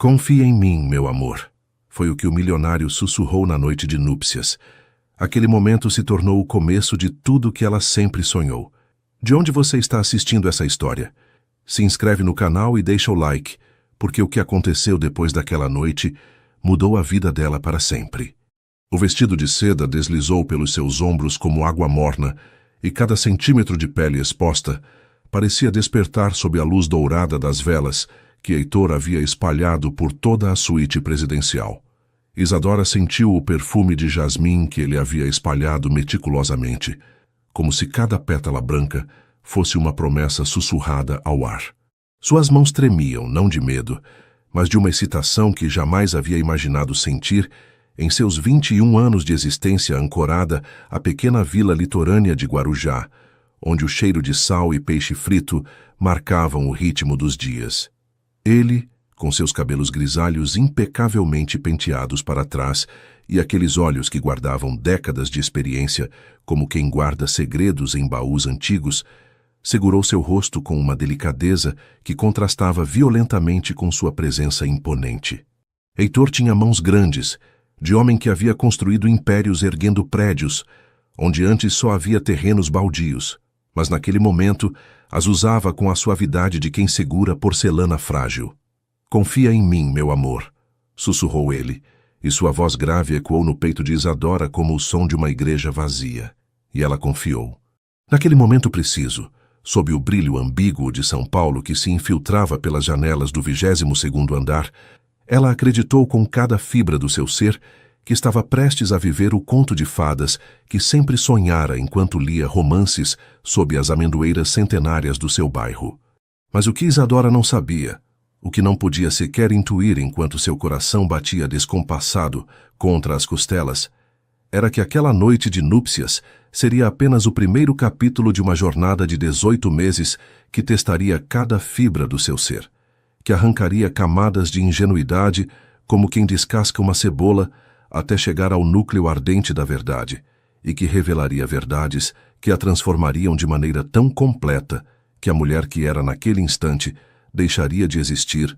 Confia em mim, meu amor. Foi o que o milionário sussurrou na noite de núpcias. Aquele momento se tornou o começo de tudo que ela sempre sonhou. De onde você está assistindo essa história? Se inscreve no canal e deixa o like, porque o que aconteceu depois daquela noite mudou a vida dela para sempre. O vestido de seda deslizou pelos seus ombros como água morna, e cada centímetro de pele exposta parecia despertar sob a luz dourada das velas que Heitor havia espalhado por toda a suíte presidencial. Isadora sentiu o perfume de jasmim que ele havia espalhado meticulosamente, como se cada pétala branca fosse uma promessa sussurrada ao ar. Suas mãos tremiam, não de medo, mas de uma excitação que jamais havia imaginado sentir em seus 21 anos de existência ancorada à pequena vila litorânea de Guarujá, onde o cheiro de sal e peixe frito marcavam o ritmo dos dias. Ele, com seus cabelos grisalhos impecavelmente penteados para trás e aqueles olhos que guardavam décadas de experiência como quem guarda segredos em baús antigos, segurou seu rosto com uma delicadeza que contrastava violentamente com sua presença imponente. Heitor tinha mãos grandes, de homem que havia construído impérios erguendo prédios, onde antes só havia terrenos baldios, mas naquele momento as usava com a suavidade de quem segura porcelana frágil. Confia em mim, meu amor, sussurrou ele, e sua voz grave ecoou no peito de Isadora como o som de uma igreja vazia. E ela confiou. Naquele momento preciso, sob o brilho ambíguo de São Paulo que se infiltrava pelas janelas do 22º andar, ela acreditou com cada fibra do seu ser que estava prestes a viver o conto de fadas que sempre sonhara enquanto lia romances sob as amendoeiras centenárias do seu bairro. Mas o que Isadora não sabia, o que não podia sequer intuir enquanto seu coração batia descompassado contra as costelas, era que aquela noite de núpcias seria apenas o primeiro capítulo de uma jornada de 18 meses que testaria cada fibra do seu ser, que arrancaria camadas de ingenuidade como quem descasca uma cebola até chegar ao núcleo ardente da verdade, e que revelaria verdades que a transformariam de maneira tão completa que a mulher que era naquele instante deixaria de existir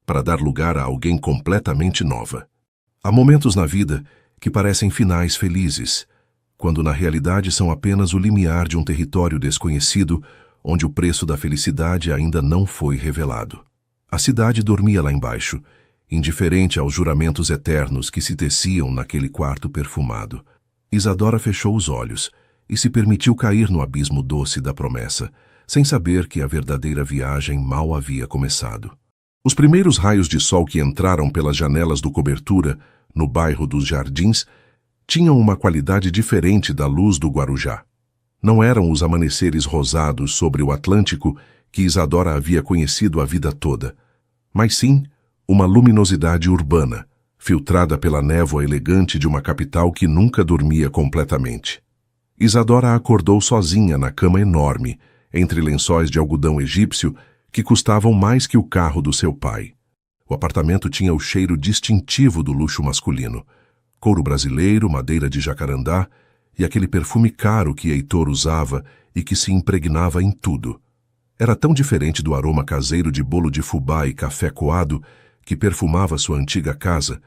para dar lugar a alguém completamente nova. Há momentos na vida que parecem finais felizes, quando na realidade são apenas o limiar de um território desconhecido onde o preço da felicidade ainda não foi revelado. A cidade dormia lá embaixo, indiferente aos juramentos eternos que se teciam naquele quarto perfumado. Isadora fechou os olhos e se permitiu cair no abismo doce da promessa, sem saber que a verdadeira viagem mal havia começado. Os primeiros raios de sol que entraram pelas janelas do Cobertura, no bairro dos Jardins, tinham uma qualidade diferente da luz do Guarujá. Não eram os amanheceres rosados sobre o Atlântico que Isadora havia conhecido a vida toda, mas sim uma luminosidade urbana, filtrada pela névoa elegante de uma capital que nunca dormia completamente. Isadora acordou sozinha na cama enorme, entre lençóis de algodão egípcio que custavam mais que o carro do seu pai. O apartamento tinha o cheiro distintivo do luxo masculino, couro brasileiro, madeira de jacarandá e aquele perfume caro que Heitor usava e que se impregnava em tudo. Era tão diferente do aroma caseiro de bolo de fubá e café coado que perfumava sua antiga casa,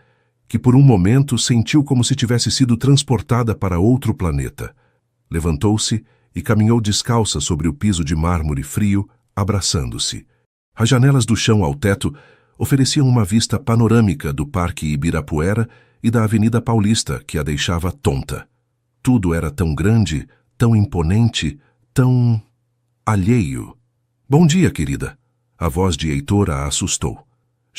que por um momento sentiu como se tivesse sido transportada para outro planeta. Levantou-se e caminhou descalça sobre o piso de mármore frio, abraçando-se. As janelas do chão ao teto ofereciam uma vista panorâmica do Parque Ibirapuera e da Avenida Paulista, que a deixava tonta. Tudo era tão grande, tão imponente, tão alheio. Bom dia, querida. A voz de Heitor a assustou.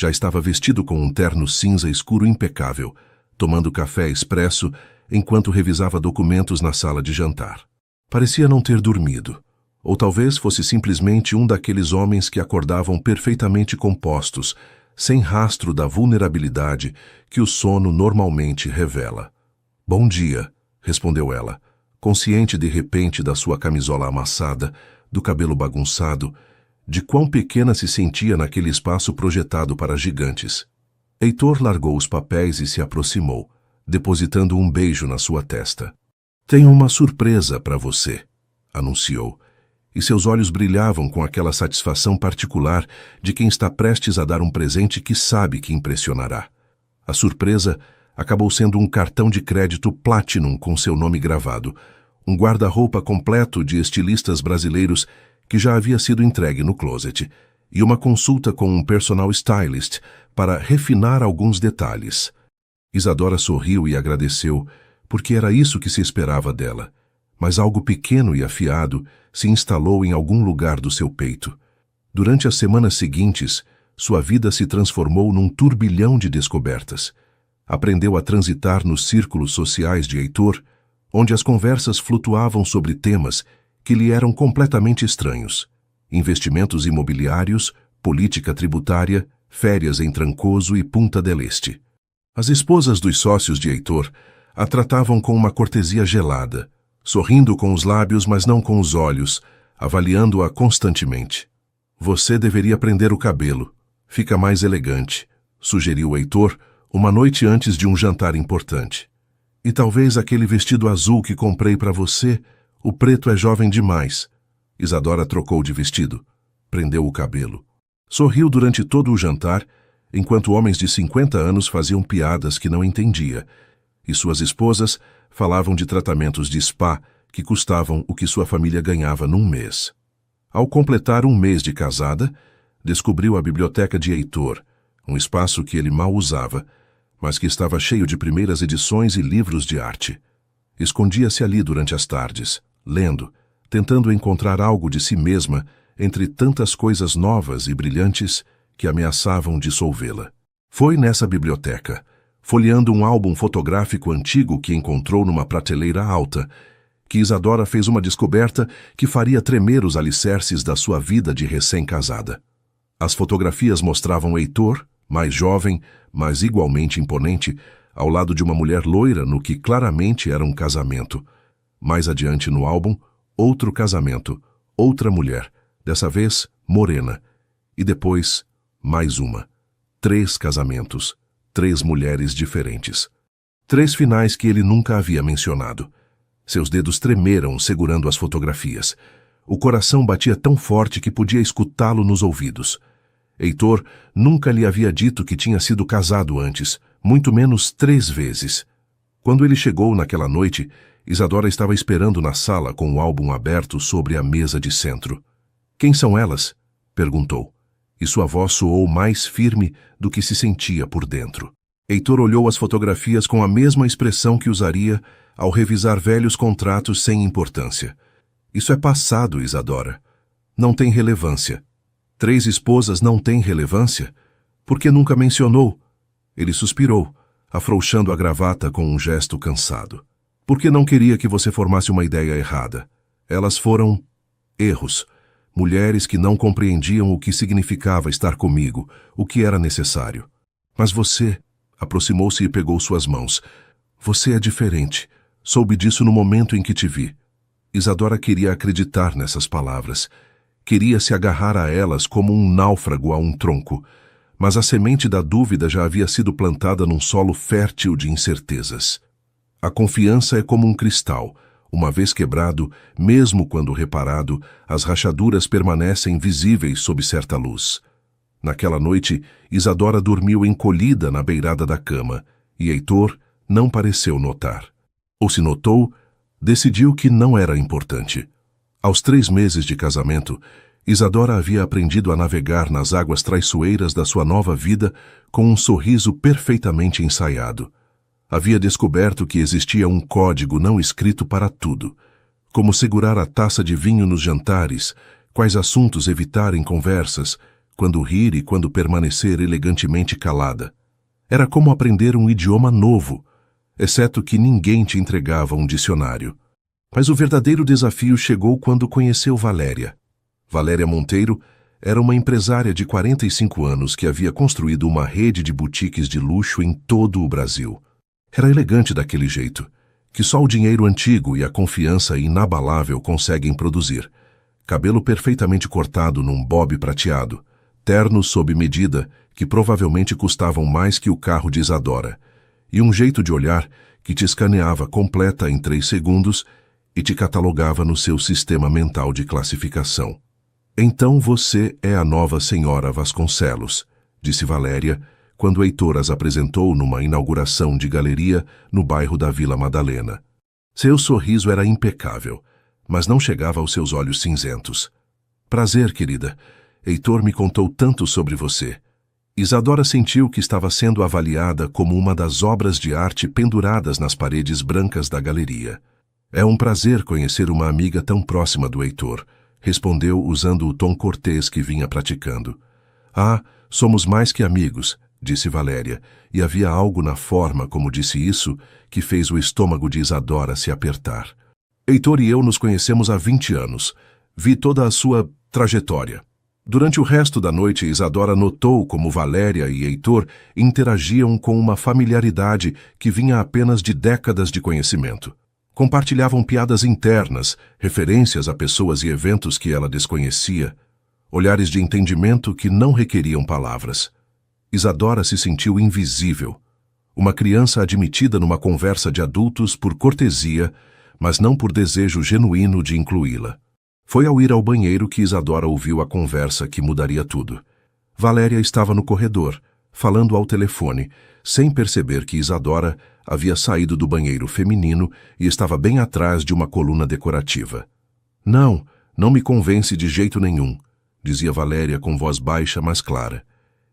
Já estava vestido com um terno cinza escuro impecável, tomando café expresso enquanto revisava documentos na sala de jantar. Parecia não ter dormido, ou talvez fosse simplesmente um daqueles homens que acordavam perfeitamente compostos, sem rastro da vulnerabilidade que o sono normalmente revela. Bom dia, respondeu ela, consciente de repente da sua camisola amassada, do cabelo bagunçado, de quão pequena se sentia naquele espaço projetado para gigantes. Heitor largou os papéis e se aproximou, depositando um beijo na sua testa. Tenho uma surpresa para você, anunciou, e seus olhos brilhavam com aquela satisfação particular de quem está prestes a dar um presente que sabe que impressionará. A surpresa acabou sendo um cartão de crédito Platinum com seu nome gravado, um guarda-roupa completo de estilistas brasileiros que já havia sido entregue no closet, e uma consulta com um personal stylist para refinar alguns detalhes. Isadora sorriu e agradeceu, porque era isso que se esperava dela. Mas algo pequeno e afiado se instalou em algum lugar do seu peito. Durante as semanas seguintes, sua vida se transformou num turbilhão de descobertas. Aprendeu a transitar nos círculos sociais de Heitor, onde as conversas flutuavam sobre temas que lhe eram completamente estranhos: investimentos imobiliários, política tributária, férias em Trancoso e Punta del Este. As esposas dos sócios de Heitor a tratavam com uma cortesia gelada, sorrindo com os lábios, mas não com os olhos, avaliando-a constantemente. Você deveria prender o cabelo. Fica mais elegante, sugeriu Heitor, uma noite antes de um jantar importante. E talvez aquele vestido azul que comprei para você, o preto é jovem demais. Isadora trocou de vestido. Prendeu o cabelo. Sorriu durante todo o jantar, enquanto homens de 50 anos faziam piadas que não entendia, e suas esposas falavam de tratamentos de spa que custavam o que sua família ganhava num mês. Ao completar um mês de casada, descobriu a biblioteca de Heitor, um espaço que ele mal usava, mas que estava cheio de primeiras edições e livros de arte. Escondia-se ali durante as tardes, lendo, tentando encontrar algo de si mesma entre tantas coisas novas e brilhantes que ameaçavam dissolvê-la. Foi nessa biblioteca, folheando um álbum fotográfico antigo que encontrou numa prateleira alta, que Isadora fez uma descoberta que faria tremer os alicerces da sua vida de recém-casada. As fotografias mostravam Heitor, mais jovem, mas igualmente imponente, ao lado de uma mulher loira no que claramente era um casamento. Mais adiante no álbum, outro casamento, outra mulher, dessa vez morena. E depois, mais uma. 3 casamentos, 3 mulheres diferentes. 3 finais que ele nunca havia mencionado. Seus dedos tremeram segurando as fotografias. O coração batia tão forte que podia escutá-lo nos ouvidos. Heitor nunca lhe havia dito que tinha sido casado antes, muito menos 3 vezes. Quando ele chegou naquela noite, Isadora estava esperando na sala com o álbum aberto sobre a mesa de centro. "Quem são elas?" perguntou, e sua voz soou mais firme do que se sentia por dentro. Heitor olhou as fotografias com a mesma expressão que usaria ao revisar velhos contratos sem importância. "Isso é passado, Isadora. Não tem relevância." 3 esposas não têm relevância? Por que nunca mencionou? Ele suspirou, afrouxando a gravata com um gesto cansado. "Porque não queria que você formasse uma ideia errada. Elas foram erros. Mulheres que não compreendiam o que significava estar comigo, o que era necessário. Mas você..." Aproximou-se e pegou suas mãos. "Você é diferente. Soube disso no momento em que te vi." Isadora queria acreditar nessas palavras. Queria se agarrar a elas como um náufrago a um tronco, mas a semente da dúvida já havia sido plantada num solo fértil de incertezas. A confiança é como um cristal. Uma vez quebrado, mesmo quando reparado, as rachaduras permanecem visíveis sob certa luz. Naquela noite, Isadora dormiu encolhida na beirada da cama, e Heitor não pareceu notar. Ou se notou, decidiu que não era importante. Aos 3 meses de casamento, Isadora havia aprendido a navegar nas águas traiçoeiras da sua nova vida com um sorriso perfeitamente ensaiado. Havia descoberto que existia um código não escrito para tudo. Como segurar a taça de vinho nos jantares, quais assuntos evitar em conversas, quando rir e quando permanecer elegantemente calada. Era como aprender um idioma novo, exceto que ninguém te entregava um dicionário. Mas o verdadeiro desafio chegou quando conheceu Valéria. Valéria Monteiro era uma empresária de 45 anos que havia construído uma rede de boutiques de luxo em todo o Brasil. Era elegante daquele jeito, que só o dinheiro antigo e a confiança inabalável conseguem produzir. Cabelo perfeitamente cortado num bob prateado, ternos sob medida que provavelmente custavam mais que o carro de Isadora, e um jeito de olhar que te escaneava completa em 3 segundos e te catalogava no seu sistema mental de classificação. Então você é a nova senhora Vasconcelos, disse Valéria, quando Heitor as apresentou numa inauguração de galeria no bairro da Vila Madalena. Seu sorriso era impecável, mas não chegava aos seus olhos cinzentos. Prazer, querida. Heitor me contou tanto sobre você. Isadora sentiu que estava sendo avaliada como uma das obras de arte penduradas nas paredes brancas da galeria. É um prazer conhecer uma amiga tão próxima do Heitor, respondeu usando o tom cortês que vinha praticando. Ah, somos mais que amigos, disse Valéria, e havia algo na forma como disse isso que fez o estômago de Isadora se apertar. Heitor e eu nos conhecemos há 20 anos. Vi toda a sua trajetória. Durante o resto da noite, Isadora notou como Valéria e Heitor interagiam com uma familiaridade que vinha apenas de décadas de conhecimento. Compartilhavam piadas internas, referências a pessoas e eventos que ela desconhecia, olhares de entendimento que não requeriam palavras. Isadora se sentiu invisível, uma criança admitida numa conversa de adultos por cortesia, mas não por desejo genuíno de incluí-la. Foi ao ir ao banheiro que Isadora ouviu a conversa que mudaria tudo. Valéria estava no corredor, falando ao telefone, sem perceber que Isadora havia saído do banheiro feminino e estava bem atrás de uma coluna decorativa. Não, não me convence de jeito nenhum, dizia Valéria com voz baixa, mas clara.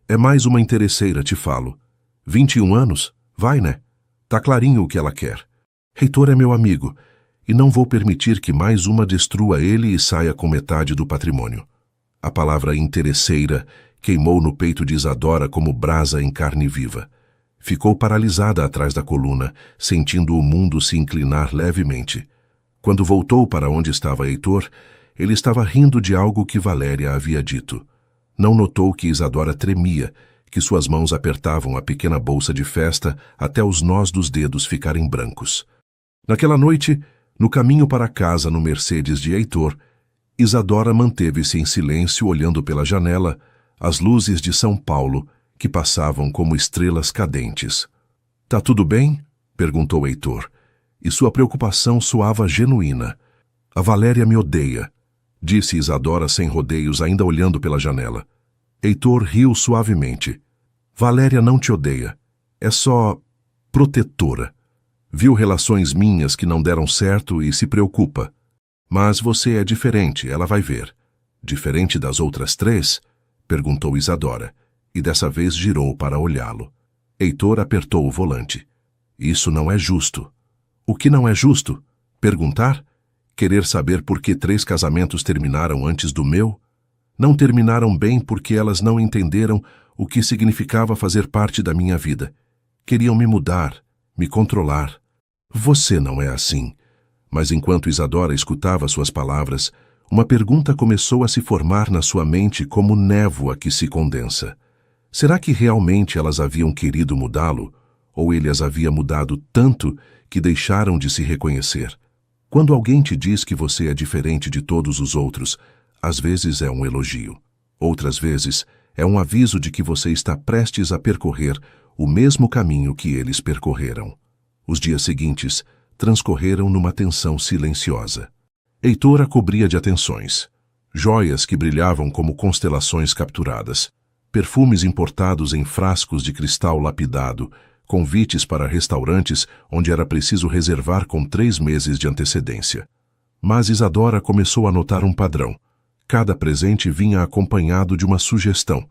É mais uma interesseira, te falo. 21 anos? Vai, né? Tá clarinho o que ela quer. Heitor é meu amigo, e não vou permitir que mais uma destrua ele e saia com metade do patrimônio. A palavra interesseira queimou no peito de Isadora como brasa em carne viva. Ficou paralisada atrás da coluna, sentindo o mundo se inclinar levemente. Quando voltou para onde estava Heitor, ele estava rindo de algo que Valéria havia dito. Não notou que Isadora tremia, que suas mãos apertavam a pequena bolsa de festa até os nós dos dedos ficarem brancos. Naquela noite, no caminho para casa no Mercedes de Heitor, Isadora manteve-se em silêncio olhando pela janela as luzes de São Paulo, que passavam como estrelas cadentes. — Tá tudo bem? Perguntou Heitor, e sua preocupação soava genuína. — A Valéria me odeia, disse Isadora sem rodeios, ainda olhando pela janela. Heitor riu suavemente. — Valéria não te odeia. É só protetora. Viu relações minhas que não deram certo e se preocupa. Mas você é diferente, ela vai ver. — Diferente das outras 3? Perguntou Isadora, e dessa vez girou para olhá-lo. Heitor apertou o volante. — Isso não é justo. — O que não é justo? Perguntar? Querer saber por que 3 casamentos terminaram antes do meu? Não terminaram bem porque elas não entenderam o que significava fazer parte da minha vida. Queriam me mudar, me controlar. Você não é assim. Mas enquanto Isadora escutava suas palavras, uma pergunta começou a se formar na sua mente como névoa que se condensa. Será que realmente elas haviam querido mudá-lo? Ou ele as havia mudado tanto que deixaram de se reconhecer? Quando alguém te diz que você é diferente de todos os outros, às vezes é um elogio. Outras vezes é um aviso de que você está prestes a percorrer o mesmo caminho que eles percorreram. Os dias seguintes transcorreram numa tensão silenciosa. Heitor a cobria de atenções. Joias que brilhavam como constelações capturadas. Perfumes importados em frascos de cristal lapidado, convites para restaurantes onde era preciso reservar com 3 meses de antecedência. Mas Isadora começou a notar um padrão. Cada presente vinha acompanhado de uma sugestão.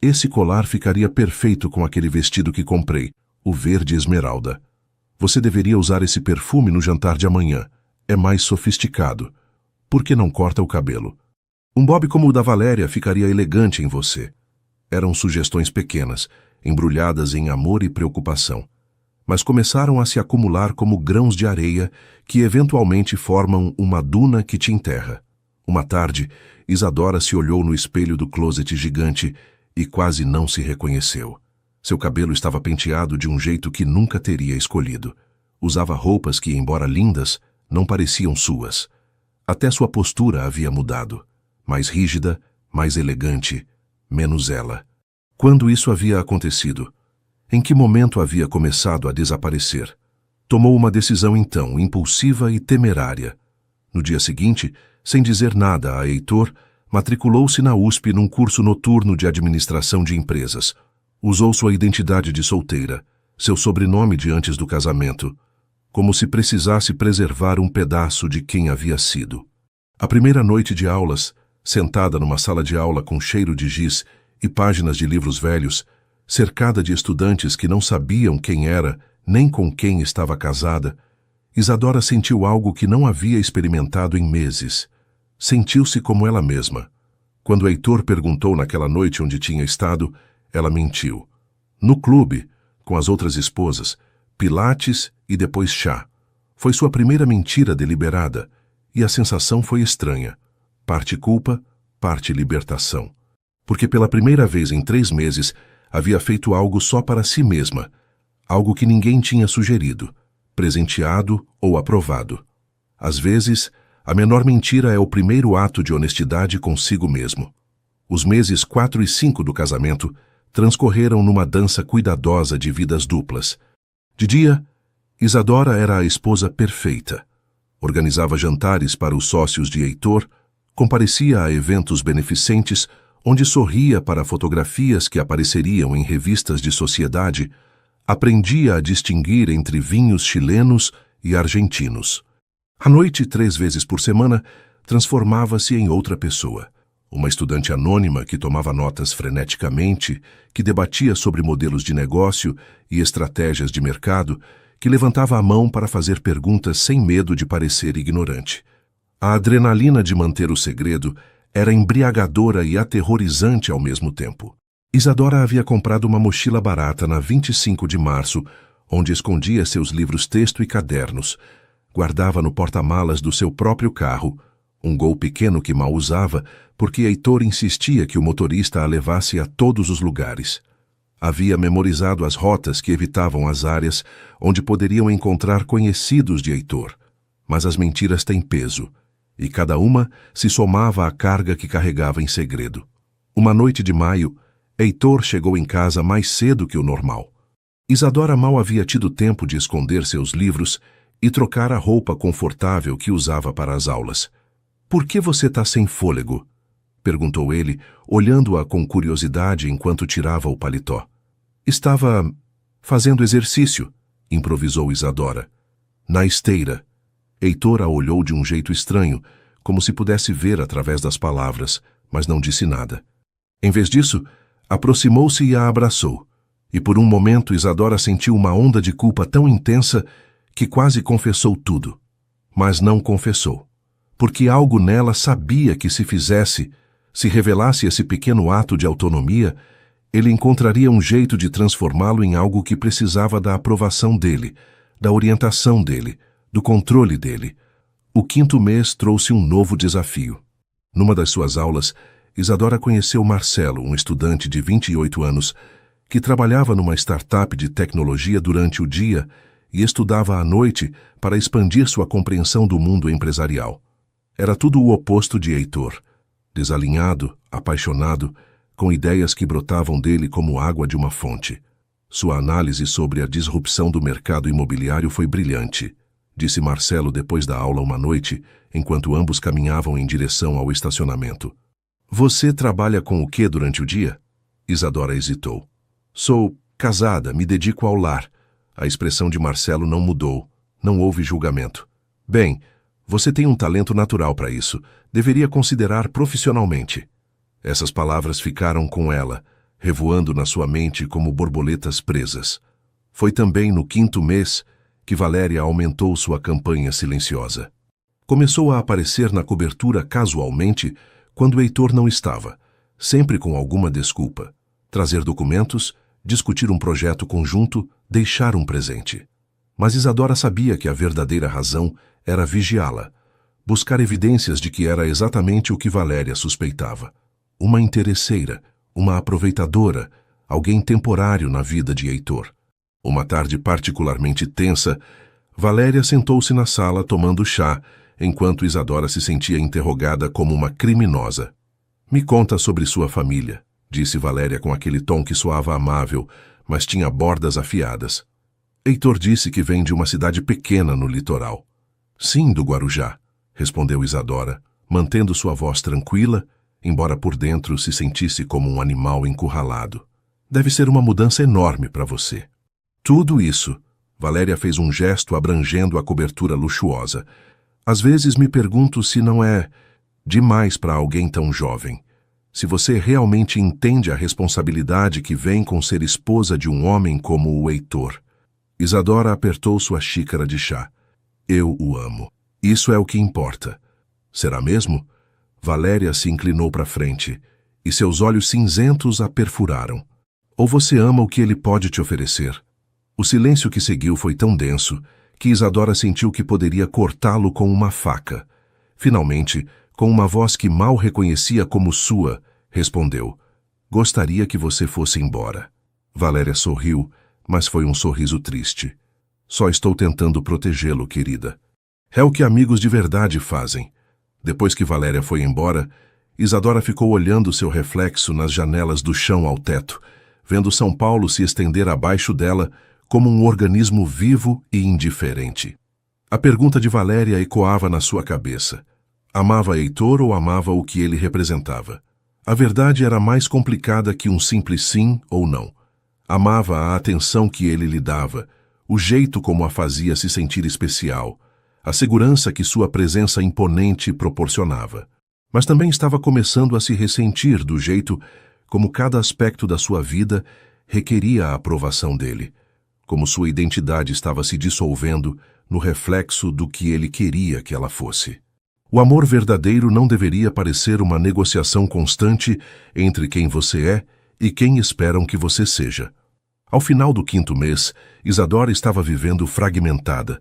Esse colar ficaria perfeito com aquele vestido que comprei, o verde esmeralda. Você deveria usar esse perfume no jantar de amanhã. É mais sofisticado. Por que não corta o cabelo? Um bob como o da Valéria ficaria elegante em você. Eram sugestões pequenas, embrulhadas em amor e preocupação, mas começaram a se acumular como grãos de areia que eventualmente formam uma duna que te enterra. Uma tarde, Isadora se olhou no espelho do closet gigante e quase não se reconheceu. Seu cabelo estava penteado de um jeito que nunca teria escolhido. Usava roupas que, embora lindas, não pareciam suas. Até sua postura havia mudado. Mais rígida, mais elegante, menos ela. Quando isso havia acontecido? Em que momento havia começado a desaparecer? Tomou uma decisão então, impulsiva e temerária. No dia seguinte, sem dizer nada a Heitor, matriculou-se na USP num curso noturno de administração de empresas. Usou sua identidade de solteira, seu sobrenome de antes do casamento, como se precisasse preservar um pedaço de quem havia sido. A primeira noite de aulas, sentada numa sala de aula com cheiro de giz e páginas de livros velhos, cercada de estudantes que não sabiam quem era nem com quem estava casada, Isadora sentiu algo que não havia experimentado em meses. Sentiu-se como ela mesma. Quando Heitor perguntou naquela noite onde tinha estado, ela mentiu. No clube, com as outras esposas, pilates e depois chá. Foi sua primeira mentira deliberada, e a sensação foi estranha. Parte culpa, parte libertação. Porque pela primeira vez em 3 meses, havia feito algo só para si mesma, algo que ninguém tinha sugerido, presenteado ou aprovado. Às vezes, a menor mentira é o primeiro ato de honestidade consigo mesmo. Os meses 4 e 5 do casamento transcorreram numa dança cuidadosa de vidas duplas. De dia, Isadora era a esposa perfeita. Organizava jantares para os sócios de Heitor, comparecia a eventos beneficentes, onde sorria para fotografias que apareceriam em revistas de sociedade, aprendia a distinguir entre vinhos chilenos e argentinos. À noite, 3 vezes por semana, transformava-se em outra pessoa. Uma estudante anônima que tomava notas freneticamente, que debatia sobre modelos de negócio e estratégias de mercado, que levantava a mão para fazer perguntas sem medo de parecer ignorante. A adrenalina de manter o segredo era embriagadora e aterrorizante ao mesmo tempo. Isadora havia comprado uma mochila barata na 25 de março, onde escondia seus livros-texto e cadernos. Guardava no porta-malas do seu próprio carro, um Gol pequeno que mal usava, porque Heitor insistia que o motorista a levasse a todos os lugares. Havia memorizado as rotas que evitavam as áreas onde poderiam encontrar conhecidos de Heitor. Mas as mentiras têm peso, e cada uma se somava à carga que carregava em segredo. Uma noite de maio, Heitor chegou em casa mais cedo que o normal. Isadora mal havia tido tempo de esconder seus livros e trocar a roupa confortável que usava para as aulas. "Por que você está sem fôlego?" perguntou ele, olhando-a com curiosidade enquanto tirava o paletó. "Estava fazendo exercício", improvisou Isadora. "Na esteira." Heitor a olhou de um jeito estranho, como se pudesse ver através das palavras, mas não disse nada. Em vez disso, aproximou-se e a abraçou, e por um momento Isadora sentiu uma onda de culpa tão intensa que quase confessou tudo. Mas não confessou, porque algo nela sabia que se revelasse esse pequeno ato de autonomia, ele encontraria um jeito de transformá-lo em algo que precisava da aprovação dele, da orientação dele, do controle dele. O 5º mês trouxe um novo desafio. Numa das suas aulas, Isadora conheceu Marcelo, um estudante de 28 anos, que trabalhava numa startup de tecnologia durante o dia e estudava à noite para expandir sua compreensão do mundo empresarial. Era tudo o oposto de Heitor. Desalinhado, apaixonado, com ideias que brotavam dele como água de uma fonte. Sua análise sobre a disrupção do mercado imobiliário foi brilhante, disse Marcelo depois da aula uma noite, enquanto ambos caminhavam em direção ao estacionamento. "Você trabalha com o que durante o dia?" Isadora hesitou. "Sou casada, me dedico ao lar." A expressão de Marcelo não mudou, não houve julgamento. "Bem, você tem um talento natural para isso. Deveria considerar profissionalmente." Essas palavras ficaram com ela, revoando na sua mente como borboletas presas. Foi também no 5º mês que Valéria aumentou sua campanha silenciosa. Começou a aparecer na cobertura casualmente quando Heitor não estava, sempre com alguma desculpa. Trazer documentos, discutir um projeto conjunto, deixar um presente. Mas Isadora sabia que a verdadeira razão era vigiá-la, buscar evidências de que era exatamente o que Valéria suspeitava. Uma interesseira, uma aproveitadora, alguém temporário na vida de Heitor. Uma tarde particularmente tensa, Valéria sentou-se na sala tomando chá, enquanto Isadora se sentia interrogada como uma criminosa. "Me conta sobre sua família", disse Valéria com aquele tom que soava amável, mas tinha bordas afiadas. Heitor disse que vem de uma cidade pequena no litoral. "Sim, do Guarujá", respondeu Isadora, mantendo sua voz tranquila, embora por dentro se sentisse como um animal encurralado. Deve ser uma mudança enorme para você. Tudo isso. Valéria fez um gesto abrangendo a cobertura luxuosa. Às vezes me pergunto se não é demais para alguém tão jovem. Se você realmente entende a responsabilidade que vem com ser esposa de um homem como o Heitor. Isadora apertou sua xícara de chá. Eu o amo. Isso é o que importa. Será mesmo? Valéria se inclinou para frente, e seus olhos cinzentos a perfuraram. Ou você ama o que ele pode te oferecer? O silêncio que seguiu foi tão denso que Isadora sentiu que poderia cortá-lo com uma faca. Finalmente, com uma voz que mal reconhecia como sua, respondeu: Gostaria que você fosse embora. Valéria sorriu, mas foi um sorriso triste. Só estou tentando protegê-lo, querida. É o que amigos de verdade fazem. Depois que Valéria foi embora, Isadora ficou olhando seu reflexo nas janelas do chão ao teto, vendo São Paulo se estender abaixo dela como um organismo vivo e indiferente. A pergunta de Valéria ecoava na sua cabeça. Amava Heitor ou amava o que ele representava? A verdade era mais complicada que um simples sim ou não. Amava a atenção que ele lhe dava, o jeito como a fazia se sentir especial, a segurança que sua presença imponente proporcionava. Mas também estava começando a se ressentir do jeito como cada aspecto da sua vida requeria a aprovação dele, como sua identidade estava se dissolvendo no reflexo do que ele queria que ela fosse. O amor verdadeiro não deveria parecer uma negociação constante entre quem você é e quem esperam que você seja. Ao final do 5º mês, Isadora estava vivendo fragmentada.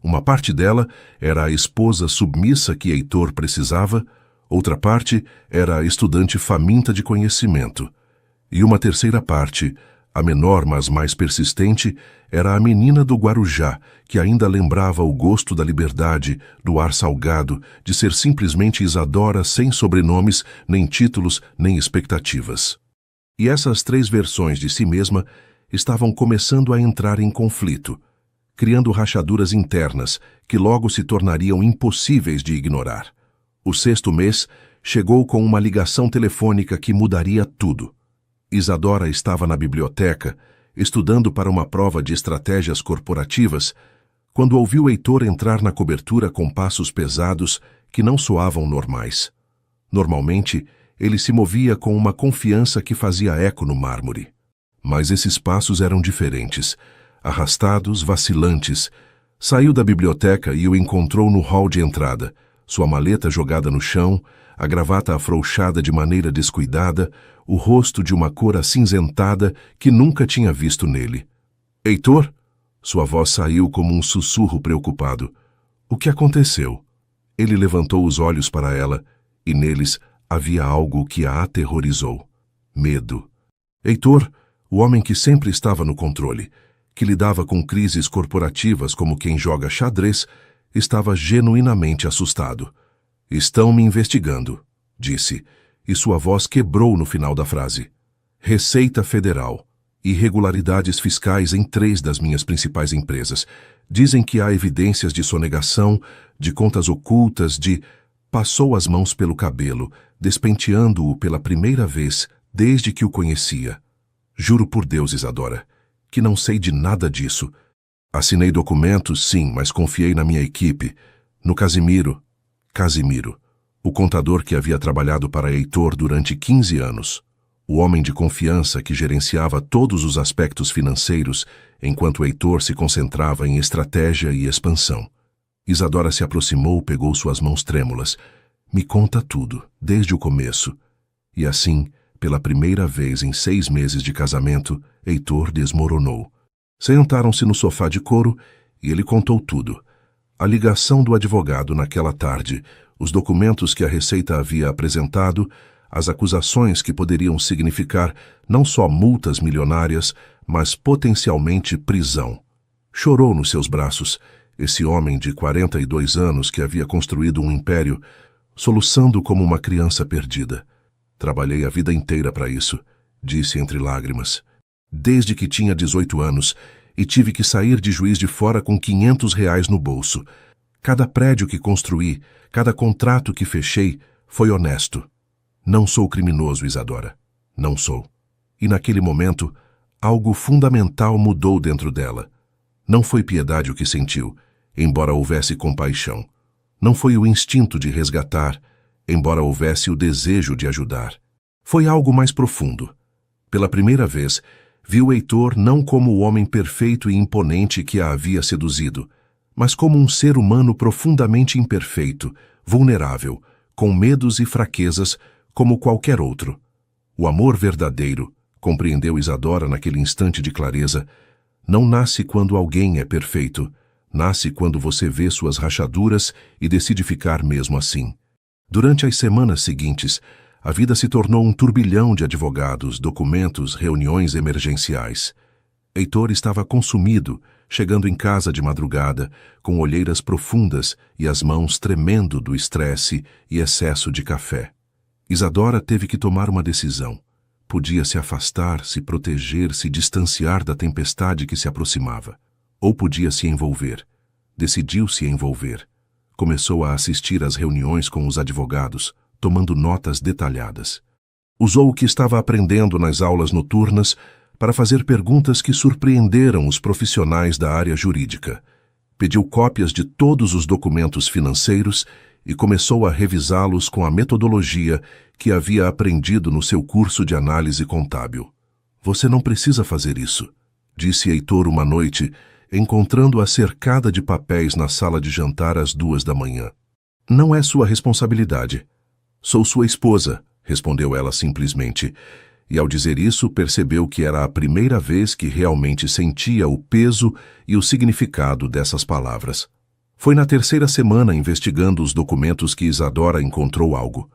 Uma parte dela era a esposa submissa que Heitor precisava, outra parte era a estudante faminta de conhecimento. E uma terceira parte, a menor mas mais persistente, era a menina do Guarujá, que ainda lembrava o gosto da liberdade, do ar salgado, de ser simplesmente Isadora sem sobrenomes, nem títulos, nem expectativas. E essas 3 versões de si mesma estavam começando a entrar em conflito, criando rachaduras internas que logo se tornariam impossíveis de ignorar. O 6º mês chegou com uma ligação telefônica que mudaria tudo. Isadora estava na biblioteca, estudando para uma prova de estratégias corporativas, quando ouviu Heitor entrar na cobertura com passos pesados que não soavam normais. Normalmente, ele se movia com uma confiança que fazia eco no mármore. Mas esses passos eram diferentes, arrastados, vacilantes. Saiu da biblioteca e o encontrou no hall de entrada, sua maleta jogada no chão, a gravata afrouxada de maneira descuidada, o rosto de uma cor acinzentada que nunca tinha visto nele. Heitor? Sua voz saiu como um sussurro preocupado. O que aconteceu? Ele levantou os olhos para ela, e neles havia algo que a aterrorizou. Medo. Heitor, o homem que sempre estava no controle, que lidava com crises corporativas como quem joga xadrez, estava genuinamente assustado. Estão me investigando, disse, e sua voz quebrou no final da frase. Receita Federal. Irregularidades fiscais em 3 das minhas principais empresas. Dizem que há evidências de sonegação, de contas ocultas, de... Passou as mãos pelo cabelo, despenteando-o pela primeira vez desde que o conhecia. Juro por Deus, Isadora, que não sei de nada disso. Assinei documentos, sim, mas confiei na minha equipe, no Casimiro, o contador que havia trabalhado para Heitor durante 15 anos, o homem de confiança que gerenciava todos os aspectos financeiros, enquanto Heitor se concentrava em estratégia e expansão. Isadora se aproximou, pegou suas mãos trêmulas. Me conta tudo, desde o começo. E assim, pela primeira vez em 6 meses de casamento, Heitor desmoronou. Sentaram-se no sofá de couro e ele contou tudo. A ligação do advogado naquela tarde, os documentos que a Receita havia apresentado, as acusações que poderiam significar não só multas milionárias, mas potencialmente prisão. Chorou nos seus braços, esse homem de 42 anos que havia construído um império, soluçando como uma criança perdida. Trabalhei a vida inteira para isso, disse entre lágrimas. Desde que tinha 18 anos, e tive que sair de Juiz de Fora com R$500 no bolso. Cada prédio que construí, cada contrato que fechei, foi honesto. Não sou criminoso, Isadora. Não sou. E naquele momento, algo fundamental mudou dentro dela. Não foi piedade o que sentiu, embora houvesse compaixão. Não foi o instinto de resgatar, embora houvesse o desejo de ajudar. Foi algo mais profundo. Pela primeira vez, viu Heitor não como o homem perfeito e imponente que a havia seduzido, mas como um ser humano profundamente imperfeito, vulnerável, com medos e fraquezas como qualquer outro. O amor verdadeiro, compreendeu Isadora naquele instante de clareza, não nasce quando alguém é perfeito, nasce quando você vê suas rachaduras e decide ficar mesmo assim. Durante as semanas seguintes, a vida se tornou um turbilhão de advogados, documentos, reuniões emergenciais. Heitor estava consumido, chegando em casa de madrugada, com olheiras profundas e as mãos tremendo do estresse e excesso de café. Isadora teve que tomar uma decisão. Podia se afastar, se proteger, se distanciar da tempestade que se aproximava. Ou podia se envolver. Decidiu se envolver. Começou a assistir às reuniões com os advogados, tomando notas detalhadas. Usou o que estava aprendendo nas aulas noturnas para fazer perguntas que surpreenderam os profissionais da área jurídica. Pediu cópias de todos os documentos financeiros e começou a revisá-los com a metodologia que havia aprendido no seu curso de análise contábil. Você não precisa fazer isso, disse Heitor uma noite, encontrando-a cercada de papéis na sala de jantar às 2 da manhã. Não é sua responsabilidade. Sou sua esposa, respondeu ela simplesmente, e ao dizer isso percebeu que era a primeira vez que realmente sentia o peso e o significado dessas palavras. Foi na 3ª semana investigando os documentos que Isadora encontrou algo.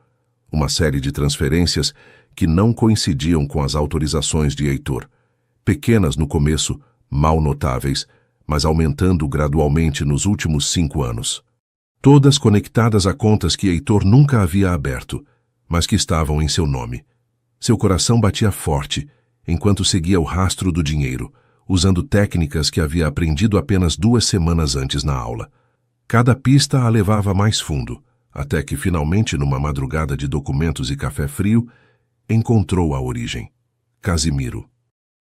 Uma série de transferências que não coincidiam com as autorizações de Heitor. Pequenas no começo, mal notáveis, mas aumentando gradualmente nos últimos 5 anos. Todas conectadas a contas que Heitor nunca havia aberto, mas que estavam em seu nome. Seu coração batia forte, enquanto seguia o rastro do dinheiro, usando técnicas que havia aprendido apenas 2 semanas antes na aula. Cada pista a levava mais fundo, até que finalmente, numa madrugada de documentos e café frio, encontrou a origem. Casimiro.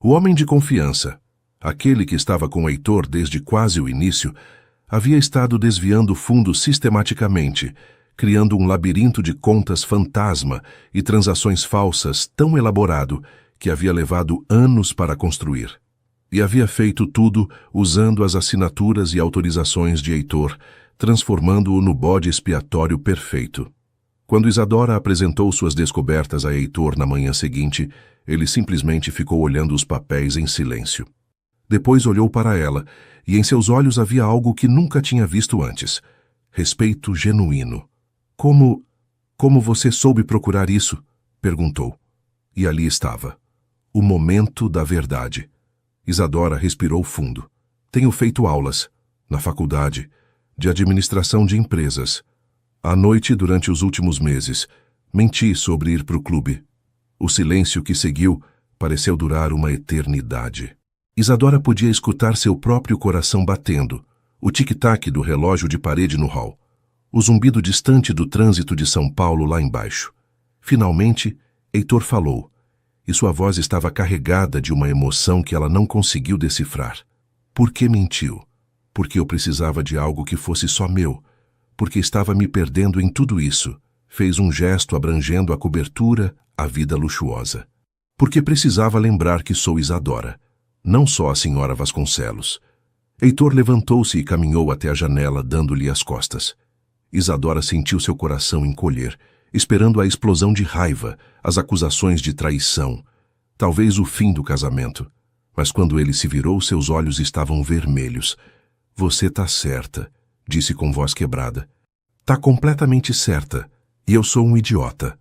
O homem de confiança, aquele que estava com Heitor desde quase o início, havia estado desviando fundos sistematicamente, criando um labirinto de contas fantasma e transações falsas tão elaborado que havia levado anos para construir. E havia feito tudo usando as assinaturas e autorizações de Heitor, transformando-o no bode expiatório perfeito. Quando Isadora apresentou suas descobertas a Heitor na manhã seguinte, ele simplesmente ficou olhando os papéis em silêncio. Depois olhou para ela, e em seus olhos havia algo que nunca tinha visto antes. Respeito genuíno. Como você soube procurar isso? Perguntou. E ali estava. O momento da verdade. Isadora respirou fundo. Tenho feito aulas, na faculdade, de administração de empresas. À noite, durante os últimos meses, menti sobre ir para o clube. O silêncio que seguiu pareceu durar uma eternidade. Isadora podia escutar seu próprio coração batendo, o tic-tac do relógio de parede no hall, o zumbido distante do trânsito de São Paulo lá embaixo. Finalmente, Heitor falou, e sua voz estava carregada de uma emoção que ela não conseguiu decifrar. Por que mentiu? Porque eu precisava de algo que fosse só meu, porque estava me perdendo em tudo isso. Fez um gesto abrangendo a cobertura, a vida luxuosa. Porque precisava lembrar que sou Isadora, não só a senhora Vasconcelos. Heitor levantou-se e caminhou até a janela, dando-lhe as costas. Isadora sentiu seu coração encolher, esperando a explosão de raiva, as acusações de traição, talvez o fim do casamento. Mas quando ele se virou, seus olhos estavam vermelhos. Você tá certa, disse com voz quebrada. Tá completamente certa, e eu sou um idiota.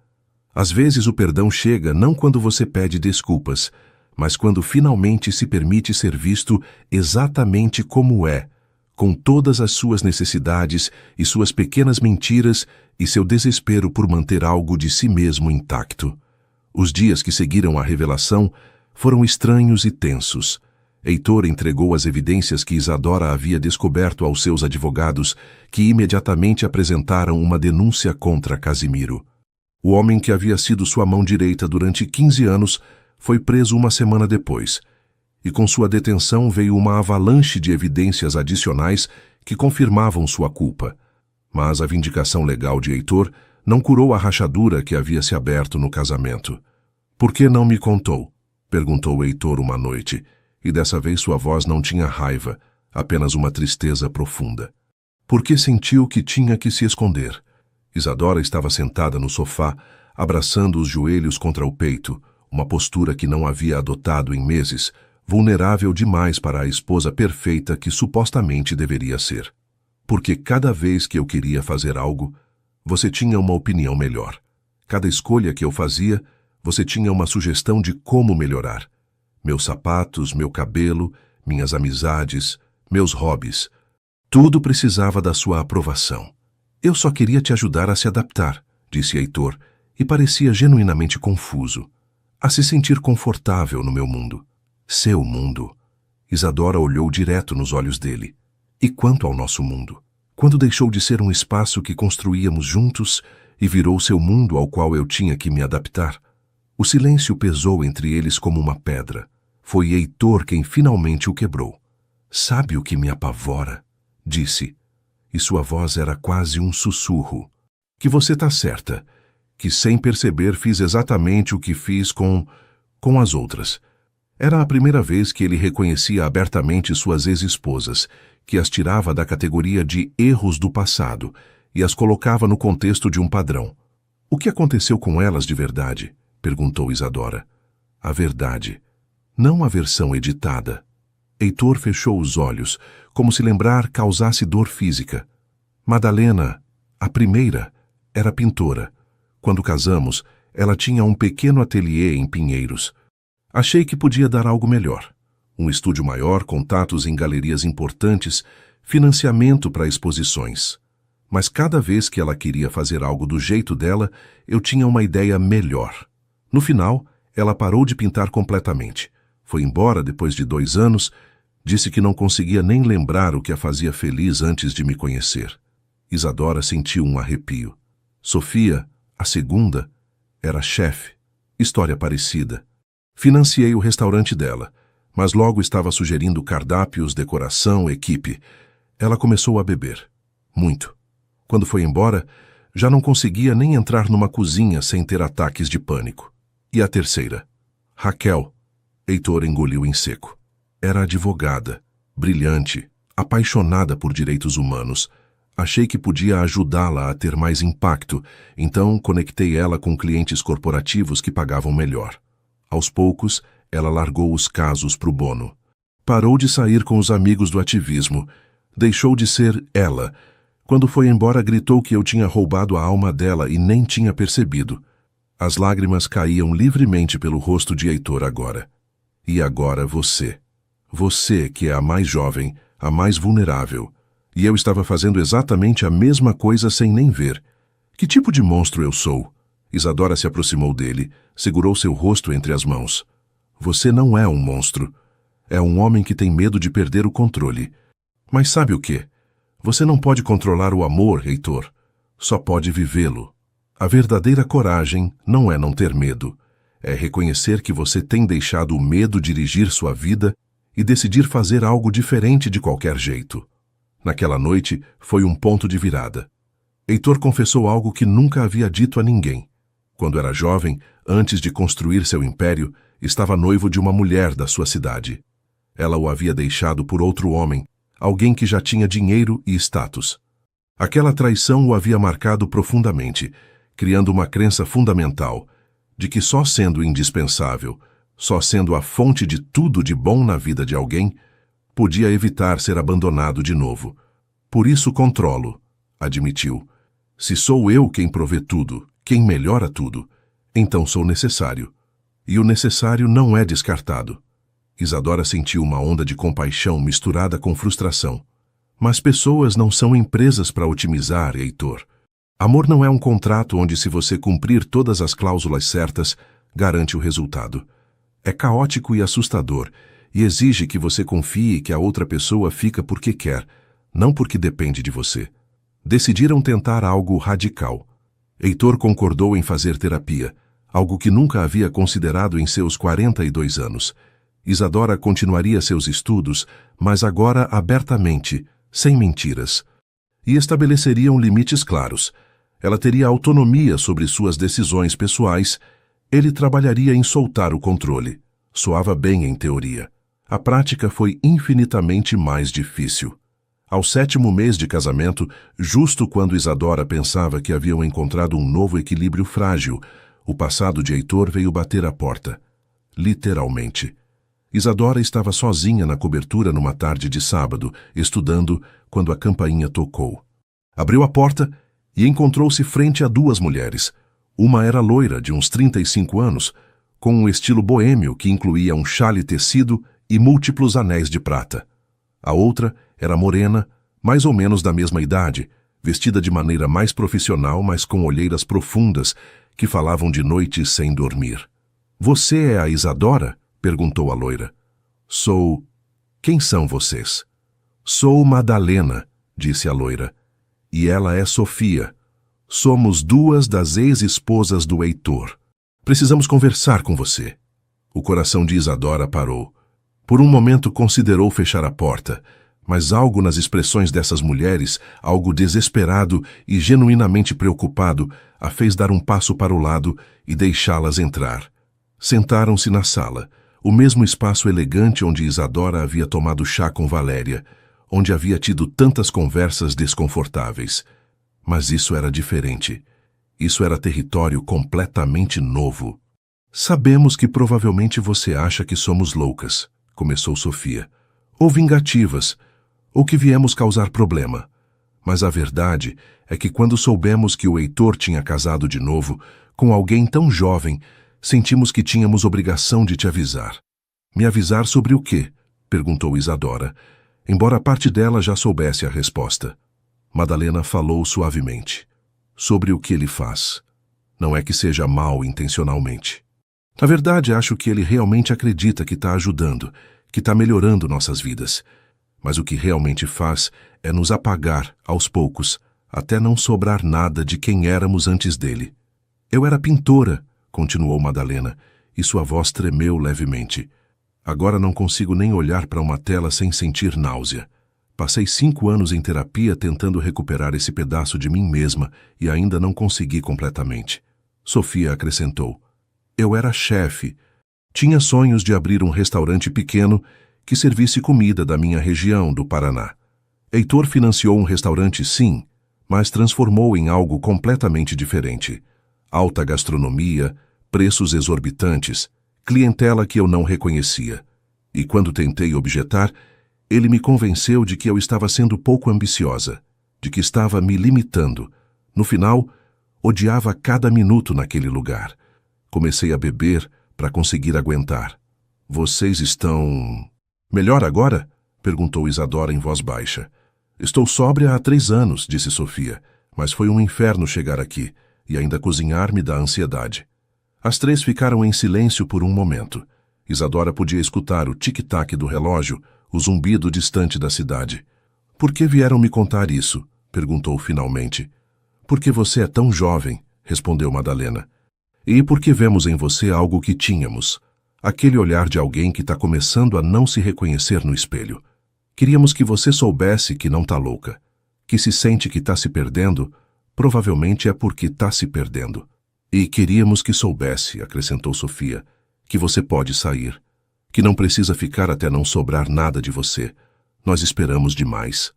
Às vezes o perdão chega não quando você pede desculpas, mas quando finalmente se permite ser visto exatamente como é, com todas as suas necessidades e suas pequenas mentiras e seu desespero por manter algo de si mesmo intacto. Os dias que seguiram a revelação foram estranhos e tensos. Heitor entregou as evidências que Isadora havia descoberto aos seus advogados, que imediatamente apresentaram uma denúncia contra Casimiro. O homem que havia sido sua mão direita durante 15 anos foi preso uma semana depois, e com sua detenção veio uma avalanche de evidências adicionais que confirmavam sua culpa. Mas a vindicação legal de Heitor não curou a rachadura que havia se aberto no casamento. "Por que não me contou?" perguntou Heitor uma noite, e dessa vez sua voz não tinha raiva, apenas uma tristeza profunda. Porque sentiu que tinha que se esconder. Isadora estava sentada no sofá, abraçando os joelhos contra o peito, uma postura que não havia adotado em meses, vulnerável demais para a esposa perfeita que supostamente deveria ser. "Porque cada vez que eu queria fazer algo, você tinha uma opinião melhor. Cada escolha que eu fazia, você tinha uma sugestão de como melhorar. Meus sapatos, meu cabelo, minhas amizades, meus hobbies. Tudo precisava da sua aprovação. Eu só queria te ajudar a se adaptar", disse Heitor, e parecia genuinamente confuso. "A se sentir confortável no meu mundo." "Seu mundo?" Isadora olhou direto nos olhos dele. "E quanto ao nosso mundo? Quando deixou de ser um espaço que construíamos juntos e virou seu mundo ao qual eu tinha que me adaptar?" O silêncio pesou entre eles como uma pedra. Foi Heitor quem finalmente o quebrou. "Sabe o que me apavora?" disse, e sua voz era quase um sussurro. "Que você tá certa, que sem perceber fiz exatamente o que fiz com as outras." Era a primeira vez que ele reconhecia abertamente suas ex-esposas, que as tirava da categoria de erros do passado e as colocava no contexto de um padrão. "O que aconteceu com elas de verdade?" perguntou Isadora. "A verdade, não a versão editada." Heitor fechou os olhos, como se lembrar causasse dor física. "Madalena, a primeira, era pintora. Quando casamos, ela tinha um pequeno ateliê em Pinheiros. Achei que podia dar algo melhor. Um estúdio maior, contatos em galerias importantes, financiamento para exposições. Mas cada vez que ela queria fazer algo do jeito dela, eu tinha uma ideia melhor. No final, ela parou de pintar completamente. Foi embora depois de 2 anos, disse que não conseguia nem lembrar o que a fazia feliz antes de me conhecer." Isadora sentiu um arrepio. Sofia, a segunda, era chefe. História parecida. Financiei o restaurante dela, mas logo estava sugerindo cardápios, decoração, equipe. Ela começou a beber. Muito. Quando foi embora, já não conseguia nem entrar numa cozinha sem ter ataques de pânico. E a terceira? Raquel. Heitor engoliu em seco. Era advogada, brilhante, apaixonada por direitos humanos. Achei que podia ajudá-la a ter mais impacto, então conectei ela com clientes corporativos que pagavam melhor. Aos poucos, ela largou os casos pro Bono. Parou de sair com os amigos do ativismo. Deixou de ser ela. Quando foi embora, gritou que eu tinha roubado a alma dela e nem tinha percebido. As lágrimas caíam livremente pelo rosto de Heitor agora. E agora você. Você, que é a mais jovem, a mais vulnerável. E eu estava fazendo exatamente a mesma coisa sem nem ver. Que tipo de monstro eu sou? Isadora se aproximou dele, segurou seu rosto entre as mãos. Você não é um monstro. É um homem que tem medo de perder o controle. Mas sabe o quê? Você não pode controlar o amor, Heitor. Só pode vivê-lo. A verdadeira coragem não é não ter medo. É reconhecer que você tem deixado o medo dirigir sua vida e decidir fazer algo diferente de qualquer jeito. Naquela noite, foi um ponto de virada. Heitor confessou algo que nunca havia dito a ninguém. Quando era jovem, antes de construir seu império, estava noivo de uma mulher da sua cidade. Ela o havia deixado por outro homem, alguém que já tinha dinheiro e status. Aquela traição o havia marcado profundamente, criando uma crença fundamental de que só sendo indispensável, só sendo a fonte de tudo de bom na vida de alguém, podia evitar ser abandonado de novo. Por isso controlo, admitiu. Se sou eu quem provê tudo, quem melhora tudo, então sou necessário. E o necessário não é descartado. Isadora sentiu uma onda de compaixão misturada com frustração. Mas pessoas não são empresas para otimizar, Heitor. Amor não é um contrato onde, se você cumprir todas as cláusulas certas, garante o resultado. É caótico e assustador, e exige que você confie que a outra pessoa fica porque quer, não porque depende de você. Decidiram tentar algo radical. Heitor concordou em fazer terapia, algo que nunca havia considerado em seus 42 anos. Isadora continuaria seus estudos, mas agora abertamente, sem mentiras. E estabeleceriam limites claros. Ela teria autonomia sobre suas decisões pessoais. Ele trabalharia em soltar o controle. Soava bem em teoria. A prática foi infinitamente mais difícil. Ao 7º mês de casamento, justo quando Isadora pensava que haviam encontrado um novo equilíbrio frágil, o passado de Heitor veio bater à porta. Literalmente. Isadora estava sozinha na cobertura numa tarde de sábado, estudando, quando a campainha tocou. Abriu a porta e encontrou-se frente a 2 mulheres. Uma era loira, de uns 35 anos, com um estilo boêmio que incluía um chale tecido e múltiplos anéis de prata. A outra era morena, mais ou menos da mesma idade, vestida de maneira mais profissional, mas com olheiras profundas, que falavam de noites sem dormir. "Você é a Isadora?" perguntou a loira. "Sou... Quem são vocês?" "Sou Madalena", disse a loira. "E ela é Sofia. Somos 2 das ex-esposas do Heitor. Precisamos conversar com você." O coração de Isadora parou. Por um momento considerou fechar a porta, mas algo nas expressões dessas mulheres, algo desesperado e genuinamente preocupado, a fez dar um passo para o lado e deixá-las entrar. Sentaram-se na sala, o mesmo espaço elegante onde Isadora havia tomado chá com Valéria, onde havia tido tantas conversas desconfortáveis. Mas isso era diferente. Isso era território completamente novo. "Sabemos que provavelmente você acha que somos loucas", começou Sofia, "ou vingativas, ou que viemos causar problema. Mas a verdade é que quando soubemos que o Heitor tinha casado de novo, com alguém tão jovem, sentimos que tínhamos obrigação de te avisar." "Me avisar sobre o quê?" perguntou Isadora, embora parte dela já soubesse a resposta. Madalena falou suavemente. "Sobre o que ele faz. Não é que seja mal intencionalmente. Na verdade, acho que ele realmente acredita que está ajudando, que está melhorando nossas vidas. Mas o que realmente faz é nos apagar, aos poucos, até não sobrar nada de quem éramos antes dele." "Eu era pintora", continuou Madalena, e sua voz tremeu levemente. "Agora não consigo nem olhar para uma tela sem sentir náusea. Passei 5 anos em terapia tentando recuperar esse pedaço de mim mesma e ainda não consegui completamente." Sofia acrescentou. "Eu era chefe. Tinha sonhos de abrir um restaurante pequeno que servisse comida da minha região, do Paraná. Heitor financiou um restaurante, sim, mas transformou em algo completamente diferente. Alta gastronomia, preços exorbitantes, clientela que eu não reconhecia. E quando tentei objetar, ele me convenceu de que eu estava sendo pouco ambiciosa, de que estava me limitando. No final, odiava cada minuto naquele lugar. Comecei a beber para conseguir aguentar." "Vocês estão... melhor agora?" perguntou Isadora em voz baixa. "Estou sóbria há 3 anos", disse Sofia, "mas foi um inferno chegar aqui, e ainda cozinhar me dá ansiedade." As 3 ficaram em silêncio por um momento. Isadora podia escutar o tic-tac do relógio, o zumbido distante da cidade. "Por que vieram me contar isso?" perguntou finalmente. "Porque você é tão jovem", respondeu Madalena. "E porque vemos em você algo que tínhamos. Aquele olhar de alguém que está começando a não se reconhecer no espelho. Queríamos que você soubesse que não está louca. Que se sente que está se perdendo, provavelmente é porque está se perdendo. E queríamos que soubesse", acrescentou Sofia, "que você pode sair. Que não precisa ficar até não sobrar nada de você. Nós esperamos demais.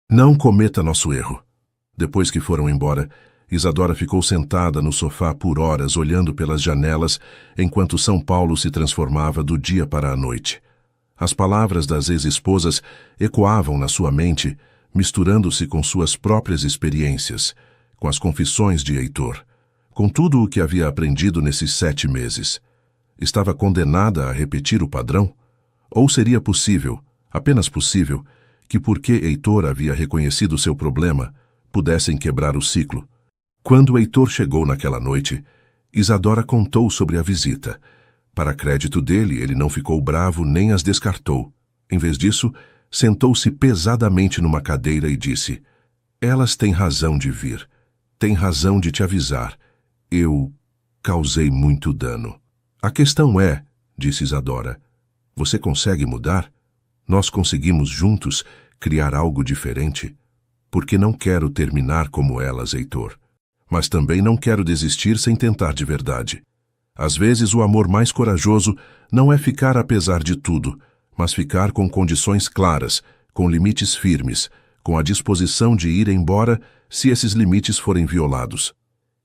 Não cometa nosso erro." Depois que foram embora, Isadora ficou sentada no sofá por horas olhando pelas janelas enquanto São Paulo se transformava do dia para a noite. As palavras das ex-esposas ecoavam na sua mente, misturando-se com suas próprias experiências, com as confissões de Heitor, com tudo o que havia aprendido nesses 7 meses. Estava condenada a repetir o padrão? Ou seria possível, apenas possível, que porque Heitor havia reconhecido seu problema, pudessem quebrar o ciclo? Quando Heitor chegou naquela noite, Isadora contou sobre a visita. Para crédito dele, ele não ficou bravo nem as descartou. Em vez disso, sentou-se pesadamente numa cadeira e disse: "Elas têm razão de vir. Têm razão de te avisar. Eu causei muito dano." "A questão é", disse Isadora, "você consegue mudar? Nós conseguimos juntos criar algo diferente? Porque não quero terminar como elas, Heitor. Mas também não quero desistir sem tentar de verdade. Às vezes o amor mais corajoso não é ficar apesar de tudo, mas ficar com condições claras, com limites firmes, com a disposição de ir embora se esses limites forem violados."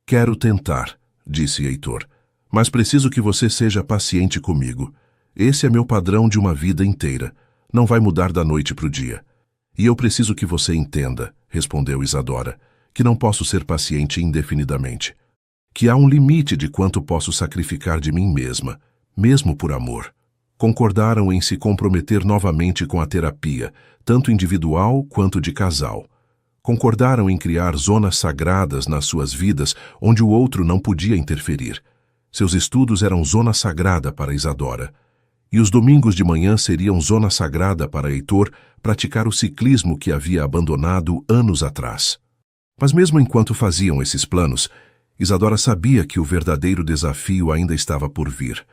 "Quero tentar", disse Heitor, "mas preciso que você seja paciente comigo. Esse é meu padrão de uma vida inteira. Não vai mudar da noite para o dia." "E eu preciso que você entenda", respondeu Isadora, "que não posso ser paciente indefinidamente. Que há um limite de quanto posso sacrificar de mim mesma, mesmo por amor." Concordaram em se comprometer novamente com a terapia, tanto individual quanto de casal. Concordaram em criar zonas sagradas nas suas vidas onde o outro não podia interferir. Seus estudos eram zona sagrada para Isadora. E os domingos de manhã seriam zona sagrada para Heitor praticar o ciclismo que havia abandonado anos atrás. Mas mesmo enquanto faziam esses planos, Isadora sabia que o verdadeiro desafio ainda estava por vir.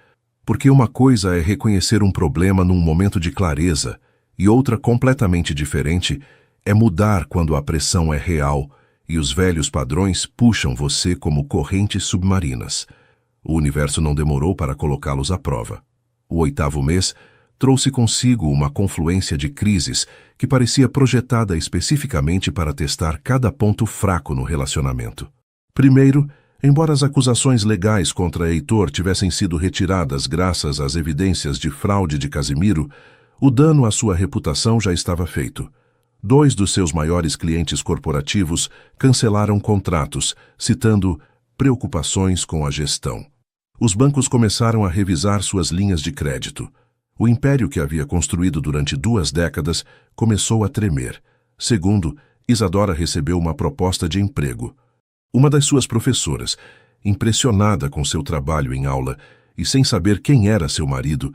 Porque uma coisa é reconhecer um problema num momento de clareza, e outra completamente diferente é mudar quando a pressão é real e os velhos padrões puxam você como correntes submarinas. O universo não demorou para colocá-los à prova. O 8º mês trouxe consigo uma confluência de crises que parecia projetada especificamente para testar cada ponto fraco no relacionamento. Primeiro, embora as acusações legais contra Heitor tivessem sido retiradas graças às evidências de fraude de Casimiro, o dano à sua reputação já estava feito. 2 dos seus maiores clientes corporativos cancelaram contratos, citando preocupações com a gestão. Os bancos começaram a revisar suas linhas de crédito. O império que havia construído durante 2 décadas começou a tremer. Segundo, Isadora recebeu uma proposta de emprego. Uma das suas professoras, impressionada com seu trabalho em aula e sem saber quem era seu marido,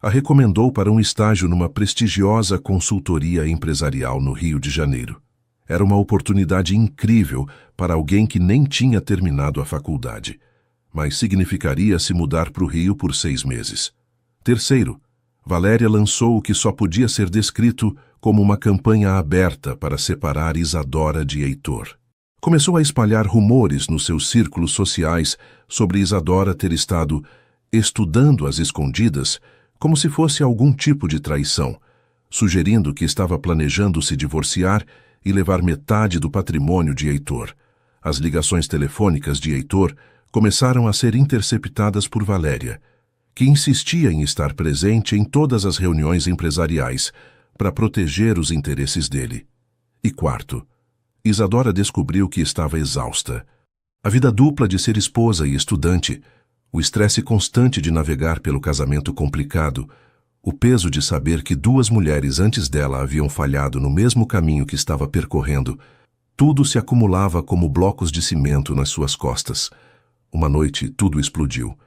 a recomendou para um estágio numa prestigiosa consultoria empresarial no Rio de Janeiro. Era uma oportunidade incrível para alguém que nem tinha terminado a faculdade, mas significaria se mudar para o Rio por 6 meses. Terceiro, Valéria lançou o que só podia ser descrito como uma campanha aberta para separar Isadora de Heitor. Começou a espalhar rumores nos seus círculos sociais sobre Isadora ter estado estudando às escondidas como se fosse algum tipo de traição, sugerindo que estava planejando se divorciar e levar metade do patrimônio de Heitor. As ligações telefônicas de Heitor começaram a ser interceptadas por Valéria, que insistia em estar presente em todas as reuniões empresariais para proteger os interesses dele. E quarto, Isadora descobriu que estava exausta. A vida dupla de ser esposa e estudante, o estresse constante de navegar pelo casamento complicado, o peso de saber que 2 mulheres antes dela haviam falhado no mesmo caminho que estava percorrendo, tudo se acumulava como blocos de cimento nas suas costas. Uma noite, tudo explodiu.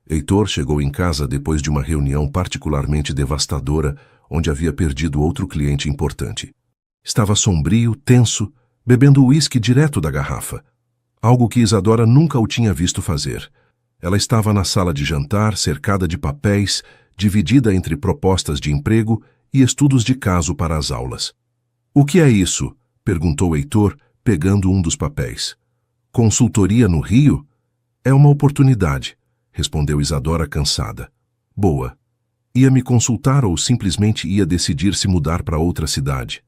Heitor chegou em casa depois de uma reunião particularmente devastadora, onde havia perdido outro cliente importante. Estava sombrio, tenso, bebendo uísque direto da garrafa, algo que Isadora nunca o tinha visto fazer. Ela estava na sala de jantar, cercada de papéis, dividida entre propostas de emprego e estudos de caso para as aulas. "O que é isso?", perguntou Heitor, pegando um dos papéis. "Consultoria no Rio? É uma oportunidade", respondeu Isadora cansada. "Boa. Ia me consultar ou simplesmente ia decidir se mudar para outra cidade?"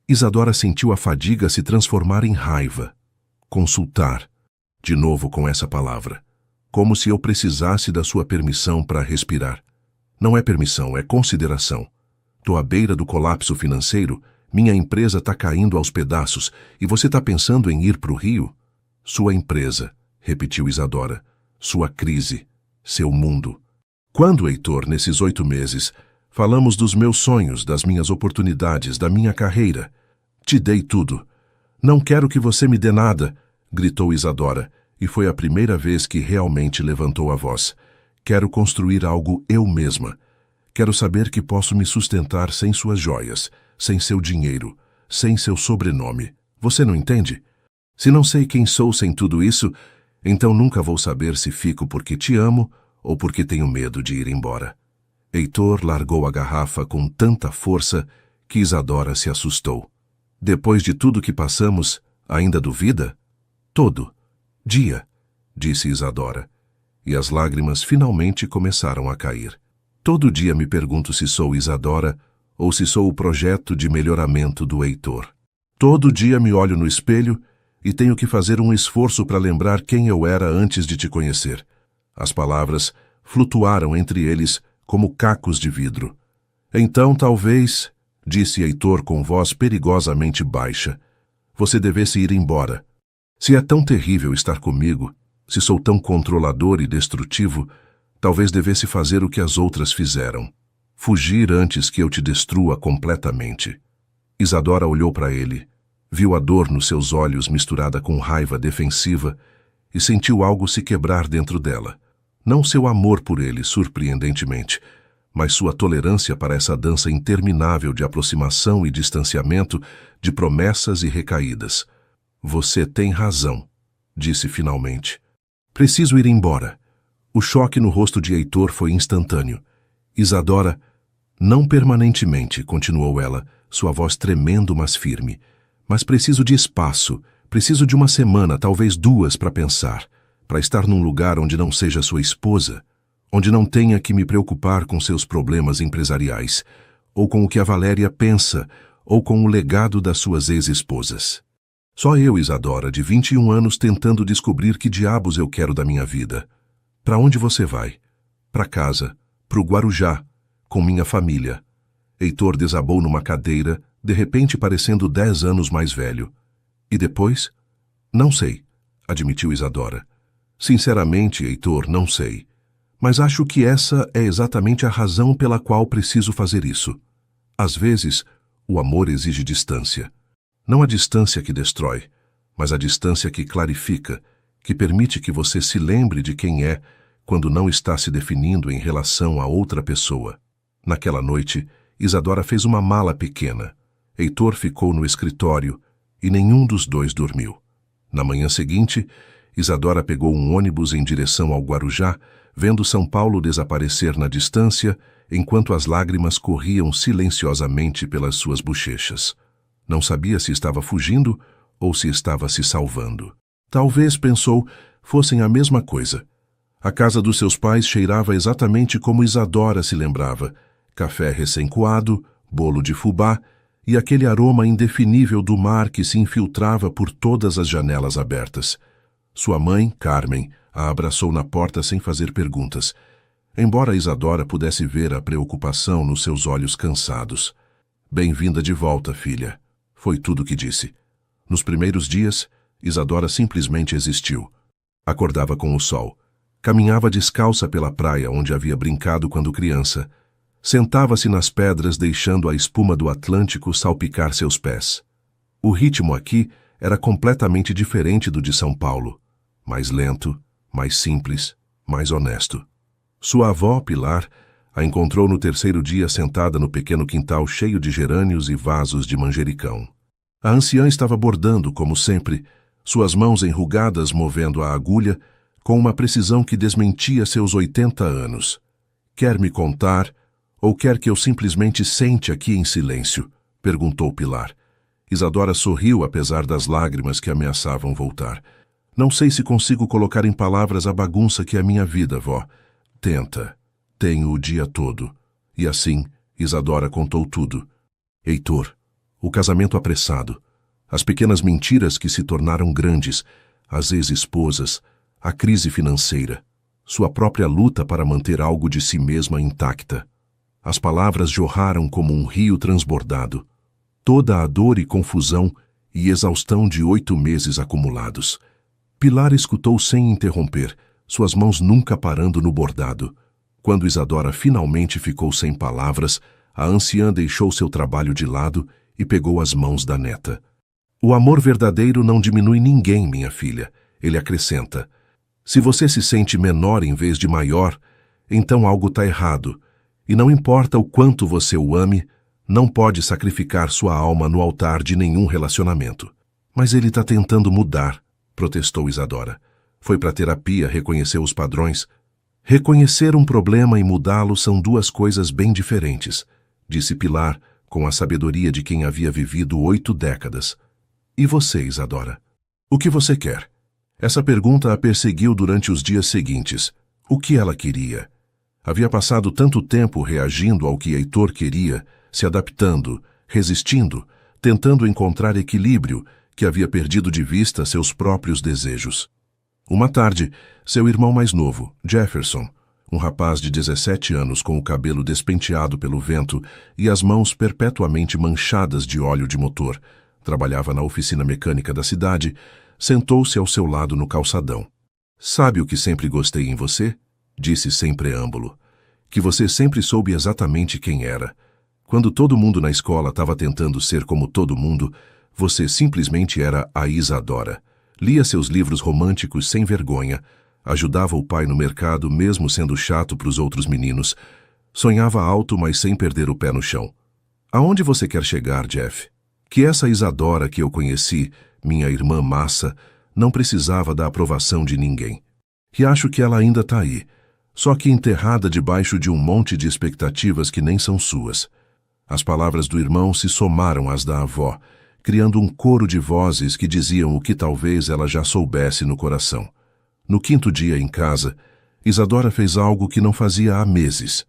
Isadora sentiu a fadiga se transformar em raiva. Consultar. De novo com essa palavra. Como se eu precisasse da sua permissão para respirar. Não é permissão, é consideração. Tô à beira do colapso financeiro, minha empresa está caindo aos pedaços e você está pensando em ir para o Rio? Sua empresa, repetiu Isadora. Sua crise, seu mundo. Quando, Heitor, nesses 8 meses, falamos dos meus sonhos, das minhas oportunidades, da minha carreira. Te dei tudo. Não quero que você me dê nada, gritou Isadora, e foi a primeira vez que realmente levantou a voz. Quero construir algo eu mesma. Quero saber que posso me sustentar sem suas joias, sem seu dinheiro, sem seu sobrenome. Você não entende? Se não sei quem sou sem tudo isso, então nunca vou saber se fico porque te amo ou porque tenho medo de ir embora. Heitor largou a garrafa com tanta força que Isadora se assustou. Depois de tudo que passamos, ainda duvida? Todo dia, disse Isadora, e as lágrimas finalmente começaram a cair. Todo dia me pergunto se sou Isadora ou se sou o projeto de melhoramento do Heitor. Todo dia me olho no espelho e tenho que fazer um esforço para lembrar quem eu era antes de te conhecer. As palavras flutuaram entre eles como cacos de vidro. Então, talvez, disse Heitor com voz perigosamente baixa, você devesse ir embora. Se é tão terrível estar comigo, se sou tão controlador e destrutivo, talvez devesse fazer o que as outras fizeram. Fugir antes que eu te destrua completamente. Isadora olhou para ele, viu a dor nos seus olhos misturada com raiva defensiva e sentiu algo se quebrar dentro dela. Não seu amor por ele, surpreendentemente, mas sua tolerância para essa dança interminável de aproximação e distanciamento, de promessas e recaídas. Você tem razão, disse finalmente. Preciso ir embora. O choque no rosto de Heitor foi instantâneo. Isadora, não permanentemente, continuou ela, sua voz tremendo, mas firme. Mas preciso de espaço, preciso de uma semana, talvez 2, para pensar, para estar num lugar onde não seja sua esposa, onde não tenha que me preocupar com seus problemas empresariais, ou com o que a Valéria pensa, ou com o legado das suas ex-esposas. Só eu, Isadora, de 21 anos, tentando descobrir que diabos eu quero da minha vida. Para onde você vai? Para casa, pro Guarujá, com minha família. Heitor desabou numa cadeira, de repente parecendo 10 anos mais velho. E depois? Não sei, admitiu Isadora. Sinceramente, Heitor, não sei. Mas acho que essa é exatamente a razão pela qual preciso fazer isso. Às vezes, o amor exige distância. Não a distância que destrói, mas a distância que clarifica, que permite que você se lembre de quem é quando não está se definindo em relação a outra pessoa. Naquela noite, Isadora fez uma mala pequena. Heitor ficou no escritório e nenhum dos dois dormiu. Na manhã seguinte, Isadora pegou um ônibus em direção ao Guarujá, vendo São Paulo desaparecer na distância, enquanto as lágrimas corriam silenciosamente pelas suas bochechas. Não sabia se estava fugindo ou se estava se salvando. Talvez, pensou, fossem a mesma coisa. A casa dos seus pais cheirava exatamente como Isadora se lembrava. Café recém-coado, bolo de fubá e aquele aroma indefinível do mar que se infiltrava por todas as janelas abertas. Sua mãe, Carmen, a abraçou na porta sem fazer perguntas, embora Isadora pudesse ver a preocupação nos seus olhos cansados. Bem-vinda de volta, filha. Foi tudo o que disse. Nos primeiros dias, Isadora simplesmente existiu. Acordava com o sol. Caminhava descalça pela praia onde havia brincado quando criança. Sentava-se nas pedras deixando a espuma do Atlântico salpicar seus pés. O ritmo aqui era completamente diferente do de São Paulo. Mais lento, mais simples, mais honesto. Sua avó, Pilar, a encontrou no terceiro dia sentada no pequeno quintal cheio de gerânios e vasos de manjericão. A anciã estava bordando, como sempre, suas mãos enrugadas movendo a agulha, com uma precisão que desmentia seus 80 anos. Quer me contar, ou quer que eu simplesmente sente aqui em silêncio? Perguntou Pilar. Isadora sorriu apesar das lágrimas que ameaçavam voltar. Não sei se consigo colocar em palavras a bagunça que é a minha vida, vó. Tenta. Tenho o dia todo. E assim, Isadora contou tudo. Heitor, o casamento apressado, as pequenas mentiras que se tornaram grandes, as ex-esposas, a crise financeira, sua própria luta para manter algo de si mesma intacta. As palavras jorraram como um rio transbordado. Toda a dor e confusão e exaustão de 8 meses acumulados. Pilar escutou sem interromper, suas mãos nunca parando no bordado. Quando Isadora finalmente ficou sem palavras, a anciã deixou seu trabalho de lado e pegou as mãos da neta. O amor verdadeiro não diminui ninguém, minha filha. Ele acrescenta. Se você se sente menor em vez de maior, então algo está errado. E não importa o quanto você o ame, não pode sacrificar sua alma no altar de nenhum relacionamento. Mas ele está tentando mudar, protestou Isadora. Foi para terapia, reconheceu os padrões. Reconhecer um problema e mudá-lo são duas coisas bem diferentes, disse Pilar, com a sabedoria de quem havia vivido 8 décadas. E você, Isadora? O que você quer? Essa pergunta a perseguiu durante os dias seguintes. O que ela queria? Havia passado tanto tempo reagindo ao que Heitor queria, se adaptando, resistindo, tentando encontrar equilíbrio, que havia perdido de vista seus próprios desejos. Uma tarde, seu irmão mais novo, Jefferson, um rapaz de 17 anos com o cabelo despenteado pelo vento e as mãos perpetuamente manchadas de óleo de motor, trabalhava na oficina mecânica da cidade, sentou-se ao seu lado no calçadão. Sabe o que sempre gostei em você? Disse sem preâmbulo. Que você sempre soube exatamente quem era. Quando todo mundo na escola estava tentando ser como todo mundo, você simplesmente era a Isadora. Lia seus livros românticos sem vergonha, ajudava o pai no mercado mesmo sendo chato para os outros meninos, sonhava alto mas sem perder o pé no chão. Aonde você quer chegar, Jeff? Que essa Isadora que eu conheci, minha irmã Massa, não precisava da aprovação de ninguém. E acho que ela ainda está aí, só que enterrada debaixo de um monte de expectativas que nem são suas. As palavras do irmão se somaram às da avó, criando um coro de vozes que diziam o que talvez ela já soubesse no coração. No 5º dia em casa, Isadora fez algo que não fazia há meses.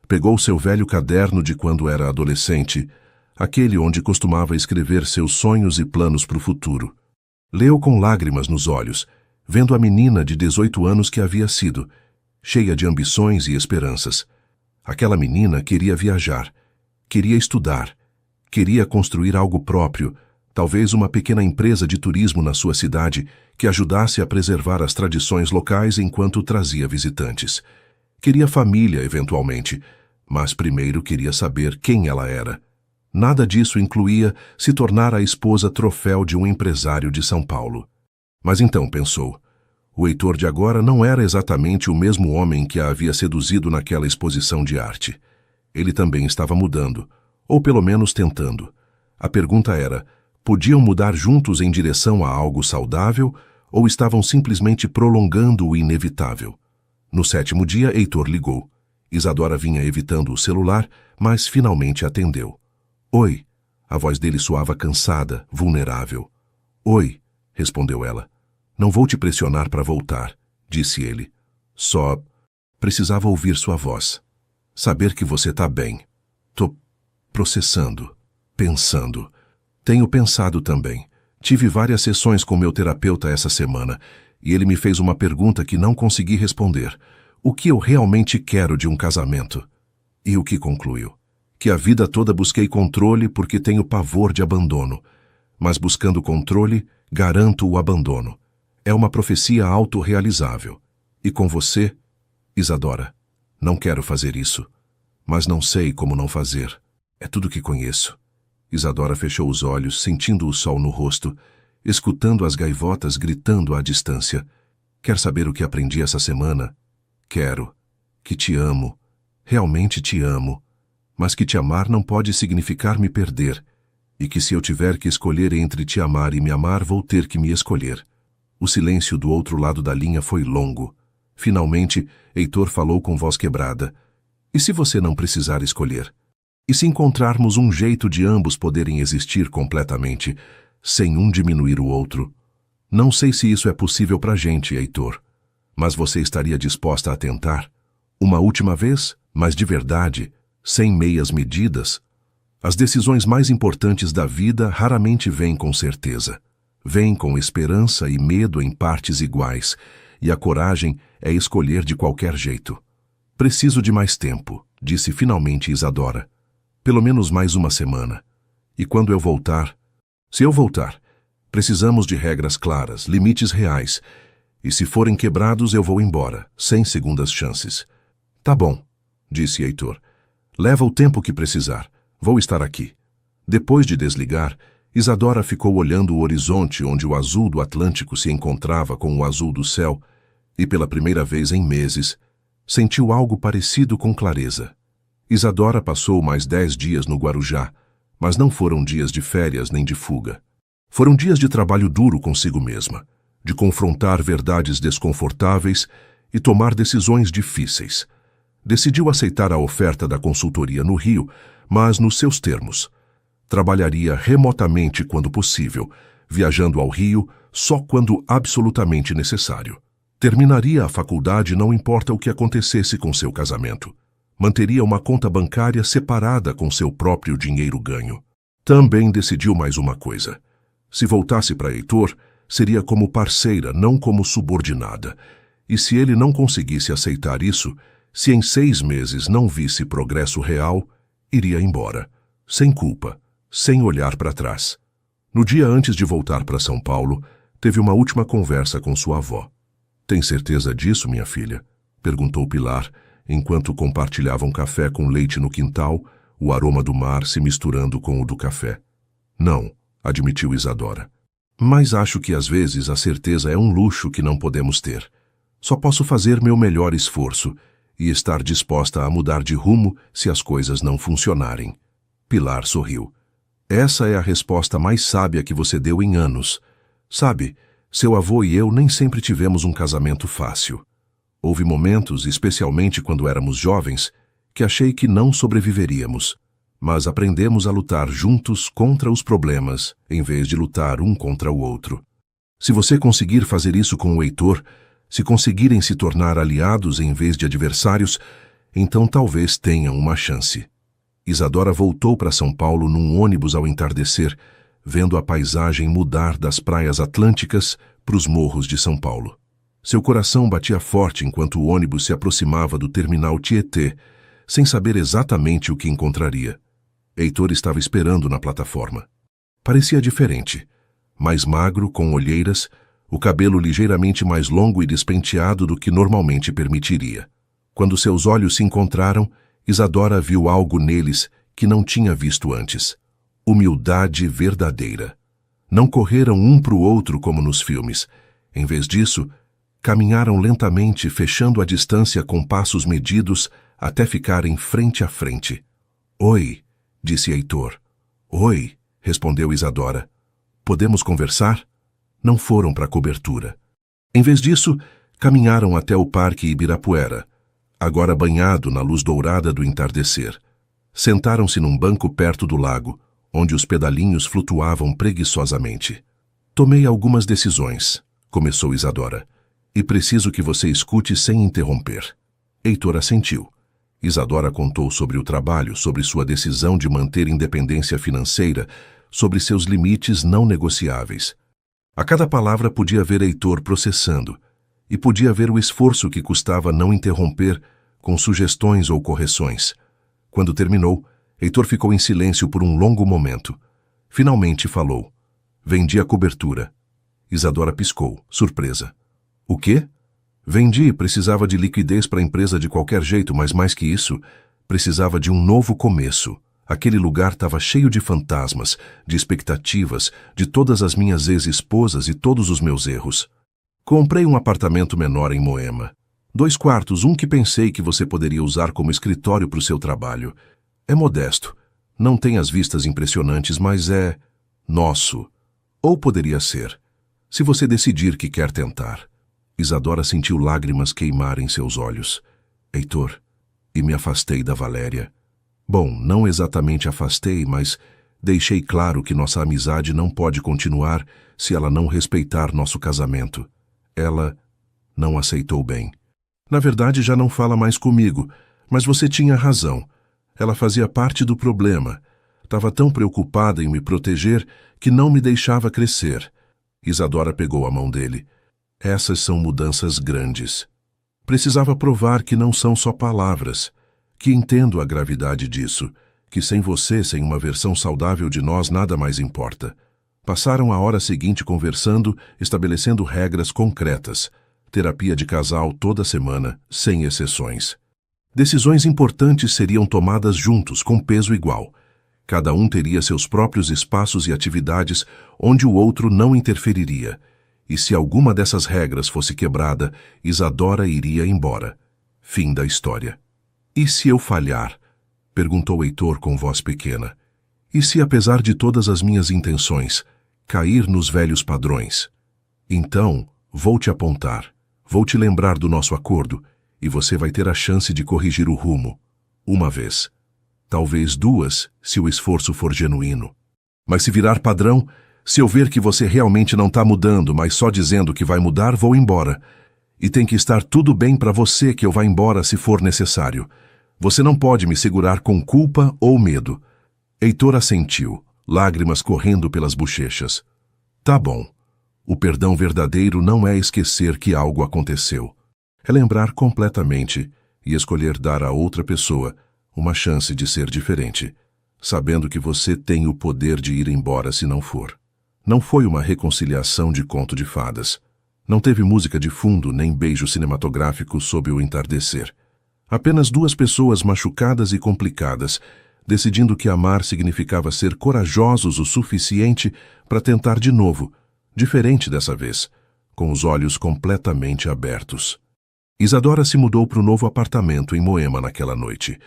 Pegou seu velho caderno de quando era adolescente, aquele onde costumava escrever seus sonhos e planos para o futuro. Leu com lágrimas nos olhos, vendo a menina de 18 anos que havia sido, cheia de ambições e esperanças. Aquela menina queria viajar, queria estudar, queria construir algo próprio, talvez uma pequena empresa de turismo na sua cidade que ajudasse a preservar as tradições locais enquanto trazia visitantes. Queria família, eventualmente, mas primeiro queria saber quem ela era. Nada disso incluía se tornar a esposa troféu de um empresário de São Paulo. Mas então, pensou, o Heitor de agora não era exatamente o mesmo homem que a havia seduzido naquela exposição de arte. Ele também estava mudando, ou pelo menos tentando. A pergunta era, podiam mudar juntos em direção a algo saudável ou estavam simplesmente prolongando o inevitável? No 7º dia, Heitor ligou. Isadora vinha evitando o celular, mas finalmente atendeu. Oi. A voz dele soava cansada, vulnerável. Oi, respondeu ela. Não vou te pressionar para voltar, disse ele. Só precisava ouvir sua voz. Saber que você está bem. Tô processando, pensando. Tenho pensado também. Tive várias sessões com meu terapeuta essa semana e ele me fez uma pergunta que não consegui responder. O que eu realmente quero de um casamento? E o que concluiu? Que a vida toda busquei controle porque tenho pavor de abandono. Mas buscando controle, garanto o abandono. É uma profecia autorrealizável. E com você, Isadora, não quero fazer isso. Mas não sei como não fazer. É tudo que conheço. Isadora fechou os olhos, sentindo o sol no rosto, escutando as gaivotas gritando à distância. Quer saber o que aprendi essa semana? Quero. Que te amo. Realmente te amo. Mas que te amar não pode significar me perder. E que se eu tiver que escolher entre te amar e me amar, vou ter que me escolher. O silêncio do outro lado da linha foi longo. Finalmente, Heitor falou com voz quebrada. E se você não precisar escolher? E se encontrarmos um jeito de ambos poderem existir completamente, sem um diminuir o outro? Não sei se isso é possível pra gente, Heitor. Mas você estaria disposta a tentar? Uma última vez, mas de verdade, sem meias medidas? As decisões mais importantes da vida raramente vêm com certeza. Vêm com esperança e medo em partes iguais, e a coragem é escolher de qualquer jeito. Preciso de mais tempo, disse finalmente Isadora. Pelo menos mais uma semana. E quando eu voltar? Se eu voltar, precisamos de regras claras, limites reais. E se forem quebrados, eu vou embora, sem segundas chances. Tá bom, disse Heitor. Leva o tempo que precisar. Vou estar aqui. Depois de desligar, Isadora ficou olhando o horizonte onde o azul do Atlântico se encontrava com o azul do céu, e pela primeira vez em meses, Sentiu algo parecido com clareza. Isadora passou mais 10 dias no Guarujá, mas não foram dias de férias nem de fuga. Foram dias de trabalho duro consigo mesma, de confrontar verdades desconfortáveis e tomar decisões difíceis. Decidiu aceitar a oferta da consultoria no Rio, mas nos seus termos. Trabalharia remotamente quando possível, viajando ao Rio só quando absolutamente necessário. Terminaria a faculdade não importa o que acontecesse com seu casamento. Manteria uma conta bancária separada com seu próprio dinheiro ganho. Também decidiu mais uma coisa. Se voltasse para Heitor, seria como parceira, não como subordinada. E se ele não conseguisse aceitar isso, se em 6 meses não visse progresso real, iria embora, sem culpa, sem olhar para trás. No dia antes de voltar para São Paulo, teve uma última conversa com sua avó. "Tem certeza disso, minha filha?" perguntou Pilar, enquanto compartilhavam café com leite no quintal, o aroma do mar se misturando com o do café. "Não", admitiu Isadora. "Mas acho que às vezes a certeza é um luxo que não podemos ter. Só posso fazer meu melhor esforço e estar disposta a mudar de rumo se as coisas não funcionarem." Pilar sorriu. "Essa é a resposta mais sábia que você deu em anos. Sabe, seu avô e eu nem sempre tivemos um casamento fácil. Houve momentos, especialmente quando éramos jovens, que achei que não sobreviveríamos. Mas aprendemos a lutar juntos contra os problemas, em vez de lutar um contra o outro. Se você conseguir fazer isso com o Heitor, se conseguirem se tornar aliados em vez de adversários, então talvez tenham uma chance." Isadora voltou para São Paulo num ônibus ao entardecer, vendo a paisagem mudar das praias atlânticas para os morros de São Paulo. Seu coração batia forte enquanto o ônibus se aproximava do terminal Tietê, sem saber exatamente o que encontraria. Heitor estava esperando na plataforma. Parecia diferente. Mais magro, com olheiras, o cabelo ligeiramente mais longo e despenteado do que normalmente permitiria. Quando seus olhos se encontraram, Isadora viu algo neles que não tinha visto antes. Humildade verdadeira. Não correram um para o outro como nos filmes. Em vez disso, caminharam lentamente, fechando a distância com passos medidos até ficarem frente a frente. "Oi", disse Heitor. "Oi", respondeu Isadora. "Podemos conversar?" Não foram para a cobertura. Em vez disso, caminharam até o Parque Ibirapuera, agora banhado na luz dourada do entardecer. Sentaram-se num banco perto do lago, onde os pedalinhos flutuavam preguiçosamente. "Tomei algumas decisões", começou Isadora, "e preciso que você escute sem interromper." Heitor assentiu. Isadora contou sobre o trabalho, sobre sua decisão de manter independência financeira, sobre seus limites não negociáveis. A cada palavra podia ver Heitor processando, e podia ver o esforço que custava não interromper com sugestões ou correções. Quando terminou, Heitor ficou em silêncio por um longo momento. Finalmente falou. "Vendi a cobertura." Isadora piscou, surpresa. "O quê?" "Vendi, precisava de liquidez para a empresa de qualquer jeito, mas mais que isso, precisava de um novo começo. Aquele lugar estava cheio de fantasmas, de expectativas, de todas as minhas ex-esposas e todos os meus erros. Comprei um apartamento menor em Moema. 2 quartos, um que pensei que você poderia usar como escritório para o seu trabalho. É modesto, não tem as vistas impressionantes, mas é nosso. Ou poderia ser, se você decidir que quer tentar." Isadora sentiu lágrimas queimarem seus olhos. "Heitor, e me afastei da Valéria. Bom, não exatamente afastei, mas deixei claro que nossa amizade não pode continuar se ela não respeitar nosso casamento. Ela não aceitou bem. Na verdade, já não fala mais comigo, mas você tinha razão. Ela fazia parte do problema. Estava tão preocupada em me proteger que não me deixava crescer." Isadora pegou a mão dele. "Essas são mudanças grandes. Precisava provar que não são só palavras, que entendo a gravidade disso, que sem você, sem uma versão saudável de nós, nada mais importa." Passaram a hora seguinte conversando, estabelecendo regras concretas. Terapia de casal toda semana, sem exceções. Decisões importantes seriam tomadas juntos, com peso igual. Cada um teria seus próprios espaços e atividades onde o outro não interferiria. E se alguma dessas regras fosse quebrada, Isadora iria embora. Fim da história. E se eu falhar? Perguntou Heitor com voz pequena. E se, apesar de todas as minhas intenções, cair nos velhos padrões? Então, vou te apontar, vou te lembrar do nosso acordo, e você vai ter a chance de corrigir o rumo. Uma vez. Talvez duas, se o esforço for genuíno. Mas se virar padrão, se eu ver que você realmente não está mudando, mas só dizendo que vai mudar, vou embora. E tem que estar tudo bem para você que eu vá embora se for necessário. Você não pode me segurar com culpa ou medo. Heitor assentiu, lágrimas correndo pelas bochechas. Tá bom. O perdão verdadeiro não é esquecer que algo aconteceu. É lembrar completamente e escolher dar a outra pessoa uma chance de ser diferente, sabendo que você tem o poder de ir embora se não for. Não foi uma reconciliação de conto de fadas. Não teve música de fundo nem beijo cinematográfico sob o entardecer. Apenas duas pessoas machucadas e complicadas, decidindo que amar significava ser corajosos o suficiente para tentar de novo, diferente dessa vez, com os olhos completamente abertos. Isadora se mudou para o novo apartamento em Moema naquela noite.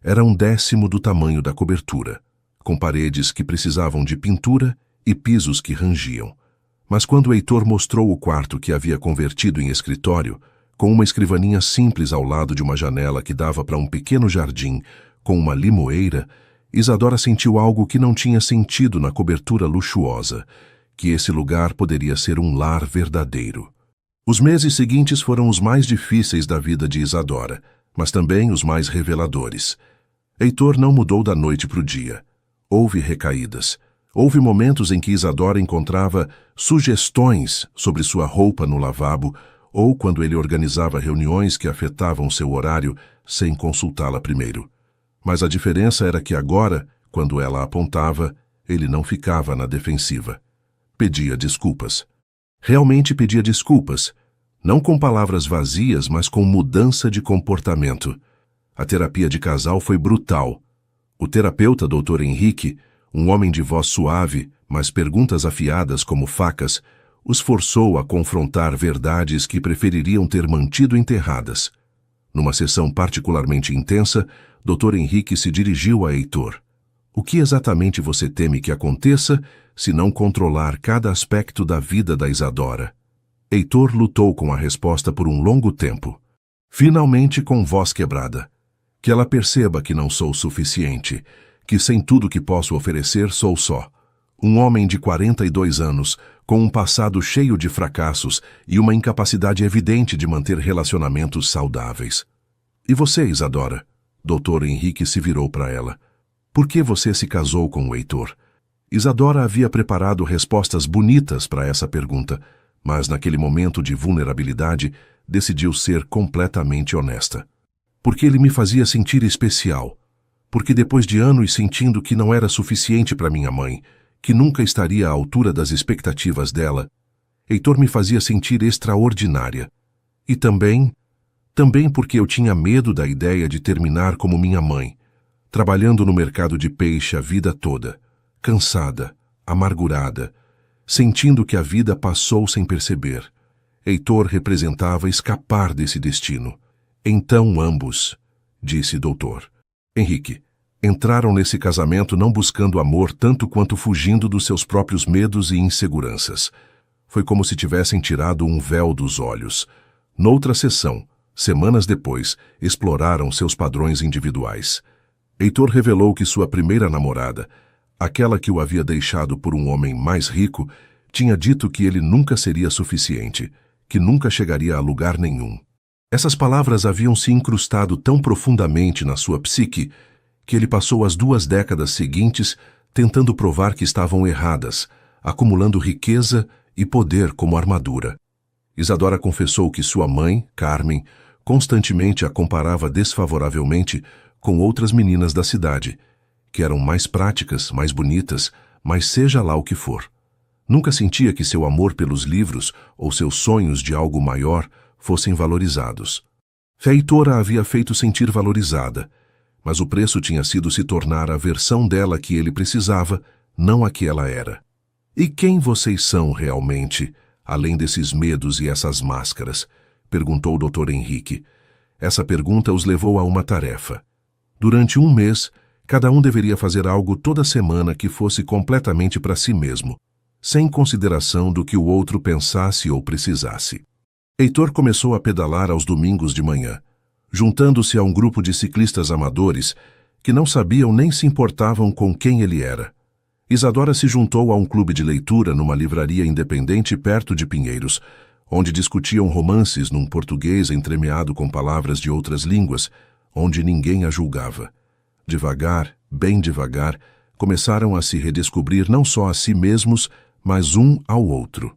Era 1/10 do tamanho da cobertura, com paredes que precisavam de pintura e pisos que rangiam. Mas quando Heitor mostrou o quarto que havia convertido em escritório, com uma escrivaninha simples ao lado de uma janela que dava para um pequeno jardim com uma limoeira, Isadora sentiu algo que não tinha sentido na cobertura luxuosa, que esse lugar poderia ser um lar verdadeiro. Os meses seguintes foram os mais difíceis da vida de Isadora, mas também os mais reveladores. Heitor não mudou da noite para o dia. Houve recaídas. Houve momentos em que Isadora encontrava sugestões sobre sua roupa no lavabo ou quando ele organizava reuniões que afetavam seu horário sem consultá-la primeiro. Mas a diferença era que agora, quando ela apontava, ele não ficava na defensiva. Pedia desculpas. Realmente pedia desculpas, não com palavras vazias, mas com mudança de comportamento. A terapia de casal foi brutal. O terapeuta, Dr. Henrique, um homem de voz suave, mas perguntas afiadas como facas, os forçou a confrontar verdades que prefeririam ter mantido enterradas. Numa sessão particularmente intensa, Dr. Henrique se dirigiu a Heitor. O que exatamente você teme que aconteça se não controlar cada aspecto da vida da Isadora? Heitor lutou com a resposta por um longo tempo. Finalmente, com voz quebrada. Que ela perceba que não sou suficiente, que sem tudo que posso oferecer sou só. Um homem de 42 anos, com um passado cheio de fracassos e uma incapacidade evidente de manter relacionamentos saudáveis. E você, Isadora? Dr. Henrique se virou para ela. Por que você se casou com o Heitor? Isadora havia preparado respostas bonitas para essa pergunta, mas naquele momento de vulnerabilidade, decidiu ser completamente honesta. Porque ele me fazia sentir especial. Porque depois de anos sentindo que não era suficiente para minha mãe, que nunca estaria à altura das expectativas dela, Heitor me fazia sentir extraordinária. E também porque eu tinha medo da ideia de terminar como minha mãe, trabalhando no mercado de peixe a vida toda, cansada, amargurada, sentindo que a vida passou sem perceber. Heitor representava escapar desse destino. Então ambos, disse Dr. Henrique, entraram nesse casamento não buscando amor tanto quanto fugindo dos seus próprios medos e inseguranças. Foi como se tivessem tirado um véu dos olhos. Noutra sessão, semanas depois, exploraram seus padrões individuais. Heitor revelou que sua primeira namorada, aquela que o havia deixado por um homem mais rico, tinha dito que ele nunca seria suficiente, que nunca chegaria a lugar nenhum. Essas palavras haviam se incrustado tão profundamente na sua psique que ele passou as 2 décadas seguintes tentando provar que estavam erradas, acumulando riqueza e poder como armadura. Isadora confessou que sua mãe, Carmen, constantemente a comparava desfavoravelmente com outras meninas da cidade, que eram mais práticas, mais bonitas, mas seja lá o que for. Nunca sentia que seu amor pelos livros ou seus sonhos de algo maior fossem valorizados. Heitor a havia feito sentir valorizada, mas o preço tinha sido se tornar a versão dela que ele precisava, não a que ela era. E quem vocês são realmente, além desses medos e essas máscaras? Perguntou o Dr. Henrique. Essa pergunta os levou a uma tarefa. Durante um mês, cada um deveria fazer algo toda semana que fosse completamente para si mesmo, sem consideração do que o outro pensasse ou precisasse. Heitor começou a pedalar aos domingos de manhã, juntando-se a um grupo de ciclistas amadores que não sabiam nem se importavam com quem ele era. Isadora se juntou a um clube de leitura numa livraria independente perto de Pinheiros, onde discutiam romances num português entremeado com palavras de outras línguas, onde ninguém a julgava. Devagar, bem devagar, começaram a se redescobrir não só a si mesmos, mas um ao outro.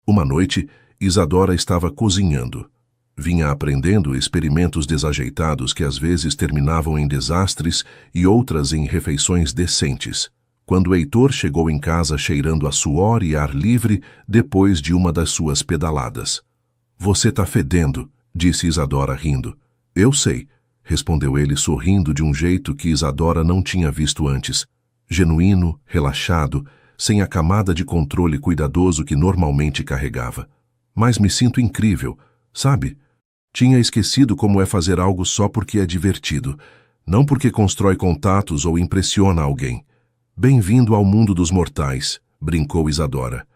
Uma noite, Isadora estava cozinhando. Vinha aprendendo experimentos desajeitados que às vezes terminavam em desastres e outras em refeições decentes, quando Heitor chegou em casa cheirando a suor e ar livre depois de uma das suas pedaladas. "Você tá fedendo", disse Isadora rindo. "Eu sei", respondeu ele sorrindo de um jeito que Isadora não tinha visto antes. Genuíno, relaxado, sem a camada de controle cuidadoso que normalmente carregava. "Mas me sinto incrível, sabe? Tinha esquecido como é fazer algo só porque é divertido, não porque constrói contatos ou impressiona alguém." "Bem-vindo ao mundo dos mortais", brincou Isadora.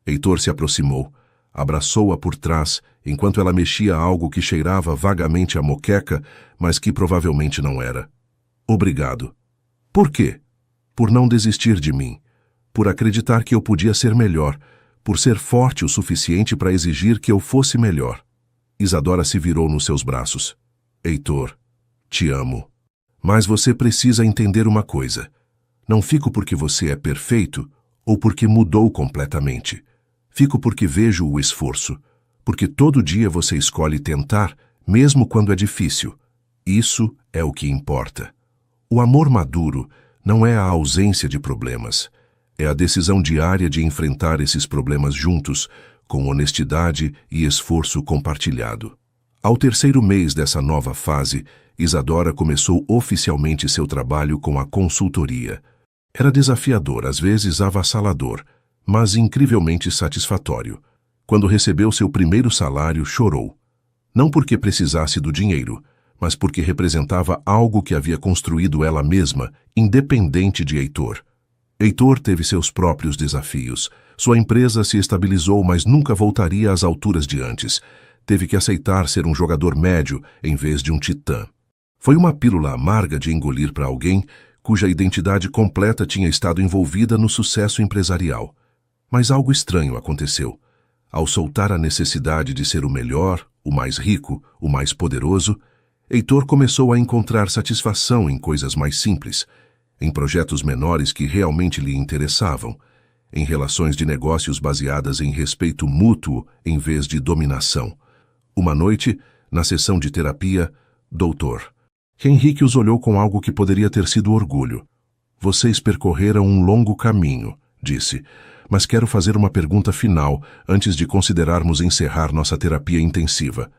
Heitor se aproximou, abraçou-a por trás, enquanto ela mexia algo que cheirava vagamente a moqueca, mas que provavelmente não era. "Obrigado." "Por quê?" "Por não desistir de mim. Por acreditar que eu podia ser melhor. Por ser forte o suficiente para exigir que eu fosse melhor." Isadora se virou nos seus braços. "Heitor, te amo. Mas você precisa entender uma coisa. Não fico porque você é perfeito ou porque mudou completamente. Fico porque vejo o esforço, porque todo dia você escolhe tentar, mesmo quando é difícil. Isso é o que importa. O amor maduro não é a ausência de problemas, é a decisão diária de enfrentar esses problemas juntos, com honestidade e esforço compartilhado." Ao terceiro mês dessa nova fase, Isadora começou oficialmente seu trabalho com a consultoria. Era desafiador, às vezes avassalador, mas incrivelmente satisfatório. Quando recebeu seu primeiro salário, chorou. Não porque precisasse do dinheiro, mas porque representava algo que havia construído ela mesma, independente de Heitor. Heitor teve seus próprios desafios. Sua empresa se estabilizou, mas nunca voltaria às alturas de antes. Teve que aceitar ser um jogador médio em vez de um titã. Foi uma pílula amarga de engolir para alguém cuja identidade completa tinha estado envolvida no sucesso empresarial. Mas algo estranho aconteceu. Ao soltar a necessidade de ser o melhor, o mais rico, o mais poderoso, Heitor começou a encontrar satisfação em coisas mais simples, em projetos menores que realmente lhe interessavam, em relações de negócios baseadas em respeito mútuo em vez de dominação. Uma noite, na sessão de terapia, Dr. Henrique os olhou com algo que poderia ter sido orgulho. "Vocês percorreram um longo caminho", disse, "mas quero fazer uma pergunta final antes de considerarmos encerrar nossa terapia intensiva.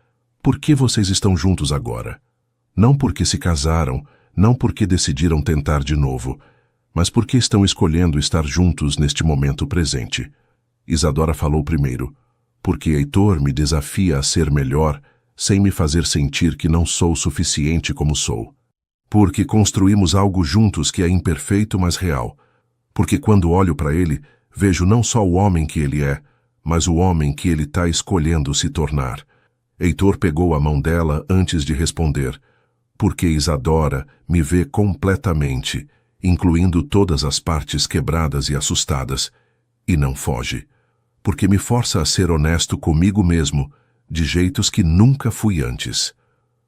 Por que vocês estão juntos agora? Não porque se casaram, não porque decidiram tentar de novo, mas porque estão escolhendo estar juntos neste momento presente." Isadora falou primeiro. "Porque Heitor me desafia a ser melhor, sem me fazer sentir que não sou suficiente como sou. Porque construímos algo juntos que é imperfeito, mas real. Porque quando olho para ele, vejo não só o homem que ele é, mas o homem que ele está escolhendo se tornar." Heitor pegou a mão dela antes de responder. "Porque Isadora me vê completamente, incluindo todas as partes quebradas e assustadas, e não foge. Porque me força a ser honesto comigo mesmo, de jeitos que nunca fui antes.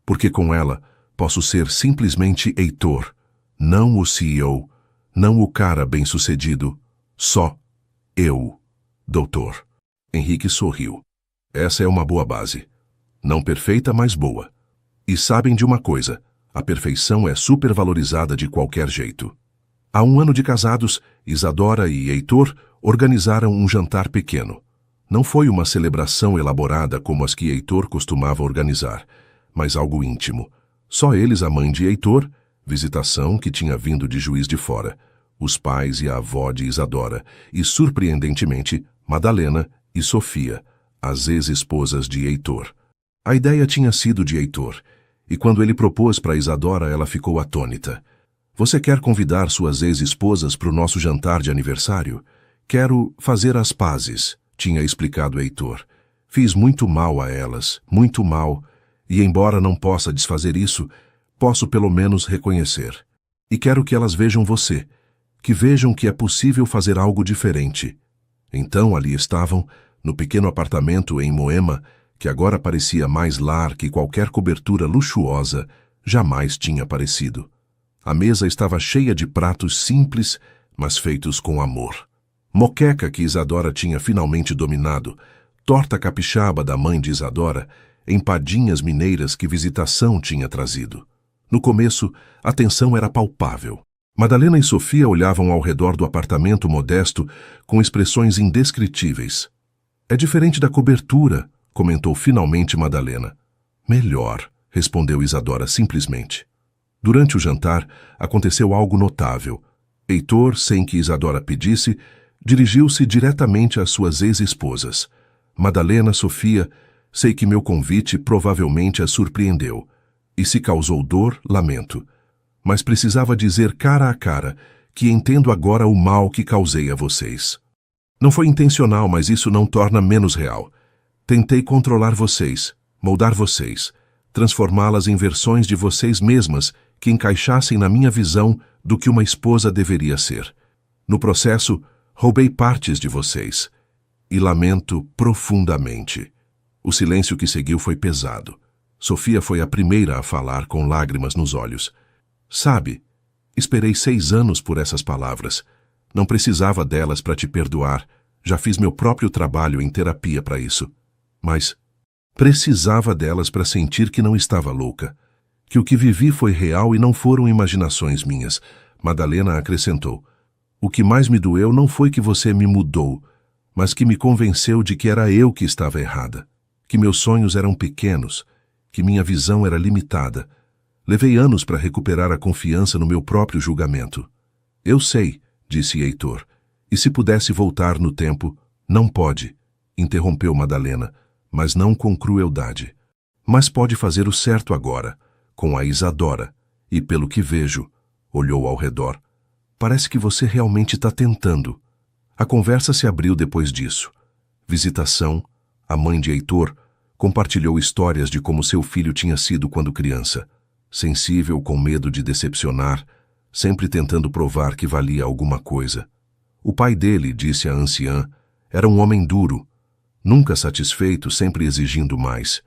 Porque com ela posso ser simplesmente Heitor, não o CEO, não o cara bem-sucedido, só eu, doutor." Henrique sorriu. "Essa é uma boa base. Não perfeita, mas boa. E sabem de uma coisa, a perfeição é supervalorizada de qualquer jeito." Há um ano de casados, Isadora e Heitor organizaram um jantar pequeno. Não foi uma celebração elaborada como as que Heitor costumava organizar, mas algo íntimo. Só eles, a mãe de Heitor, visitação que tinha vindo de Juiz de Fora, os pais e a avó de Isadora, e, surpreendentemente, Madalena e Sofia, as ex-esposas de Heitor. A ideia tinha sido de Heitor. E quando ele propôs para Isadora, ela ficou atônita. Você quer convidar suas ex-esposas para o nosso jantar de aniversário? Quero fazer as pazes, tinha explicado Heitor. Fiz muito mal a elas, muito mal, e embora não possa desfazer isso, posso pelo menos reconhecer. E quero que elas vejam você, que vejam que é possível fazer algo diferente. Então ali estavam, no pequeno apartamento em Moema, que agora parecia mais lar que qualquer cobertura luxuosa jamais tinha parecido. A mesa estava cheia de pratos simples, mas feitos com amor. Moqueca que Isadora tinha finalmente dominado, torta capixaba da mãe de Isadora, empadinhas mineiras que Visitação tinha trazido. No começo, a tensão era palpável. Madalena e Sofia olhavam ao redor do apartamento modesto com expressões indescritíveis. É diferente da cobertura, comentou finalmente Madalena. Melhor, respondeu Isadora simplesmente. Durante o jantar, aconteceu algo notável. Heitor, sem que Isadora pedisse, dirigiu-se diretamente às suas ex-esposas. Madalena, Sofia, sei que meu convite provavelmente as surpreendeu. E se causou dor, lamento. Mas precisava dizer cara a cara que entendo agora o mal que causei a vocês. Não foi intencional, mas isso não torna menos real. Tentei controlar vocês, moldar vocês, transformá-las em versões de vocês mesmas que encaixassem na minha visão do que uma esposa deveria ser. No processo, roubei partes de vocês. E lamento profundamente. O silêncio que seguiu foi pesado. Sofia foi a primeira a falar com lágrimas nos olhos. Sabe, esperei 6 anos por essas palavras. Não precisava delas para te perdoar. Já fiz meu próprio trabalho em terapia para isso. Mas precisava delas para sentir que não estava louca. Que o que vivi foi real e não foram imaginações minhas. Madalena acrescentou. O que mais me doeu não foi que você me mudou, mas que me convenceu de que era eu que estava errada. Que meus sonhos eram pequenos, que minha visão era limitada. Levei anos para recuperar a confiança no meu próprio julgamento. Eu sei, disse Heitor, e se pudesse voltar no tempo, não pode, interrompeu Madalena, mas não com crueldade. Mas pode fazer o certo agora, com a Isadora, e pelo que vejo, olhou ao redor. Parece que você realmente está tentando. A conversa se abriu depois disso. Visitação, a mãe de Heitor, compartilhou histórias de como seu filho tinha sido quando criança, sensível, com medo de decepcionar, sempre tentando provar que valia alguma coisa. O pai dele, disse a anciã, era um homem duro, nunca satisfeito, sempre exigindo mais.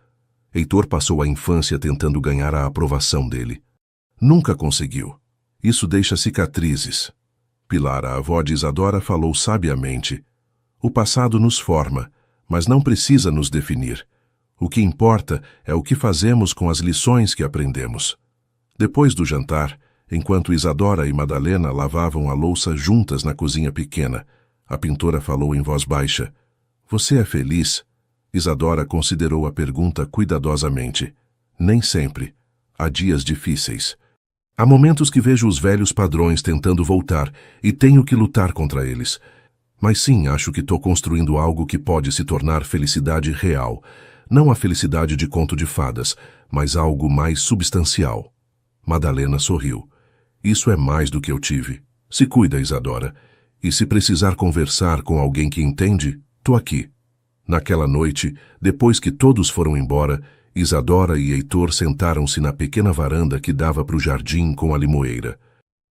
Heitor passou a infância tentando ganhar a aprovação dele. Nunca conseguiu. Isso deixa cicatrizes. Pilar, a avó de Isadora, falou sabiamente. O passado nos forma, mas não precisa nos definir. O que importa é o que fazemos com as lições que aprendemos. Depois do jantar, enquanto Isadora e Madalena lavavam a louça juntas na cozinha pequena, a pintora falou em voz baixa. Você é feliz? Isadora considerou a pergunta cuidadosamente. Nem sempre. Há dias difíceis. Há momentos que vejo os velhos padrões tentando voltar e tenho que lutar contra eles. Mas sim, acho que estou construindo algo que pode se tornar felicidade real. Não a felicidade de conto de fadas, mas algo mais substancial. Madalena sorriu. Isso é mais do que eu tive. Se cuida, Isadora. E se precisar conversar com alguém que entende, tô aqui. Naquela noite, depois que todos foram embora, Isadora e Heitor sentaram-se na pequena varanda que dava para o jardim com a limoeira.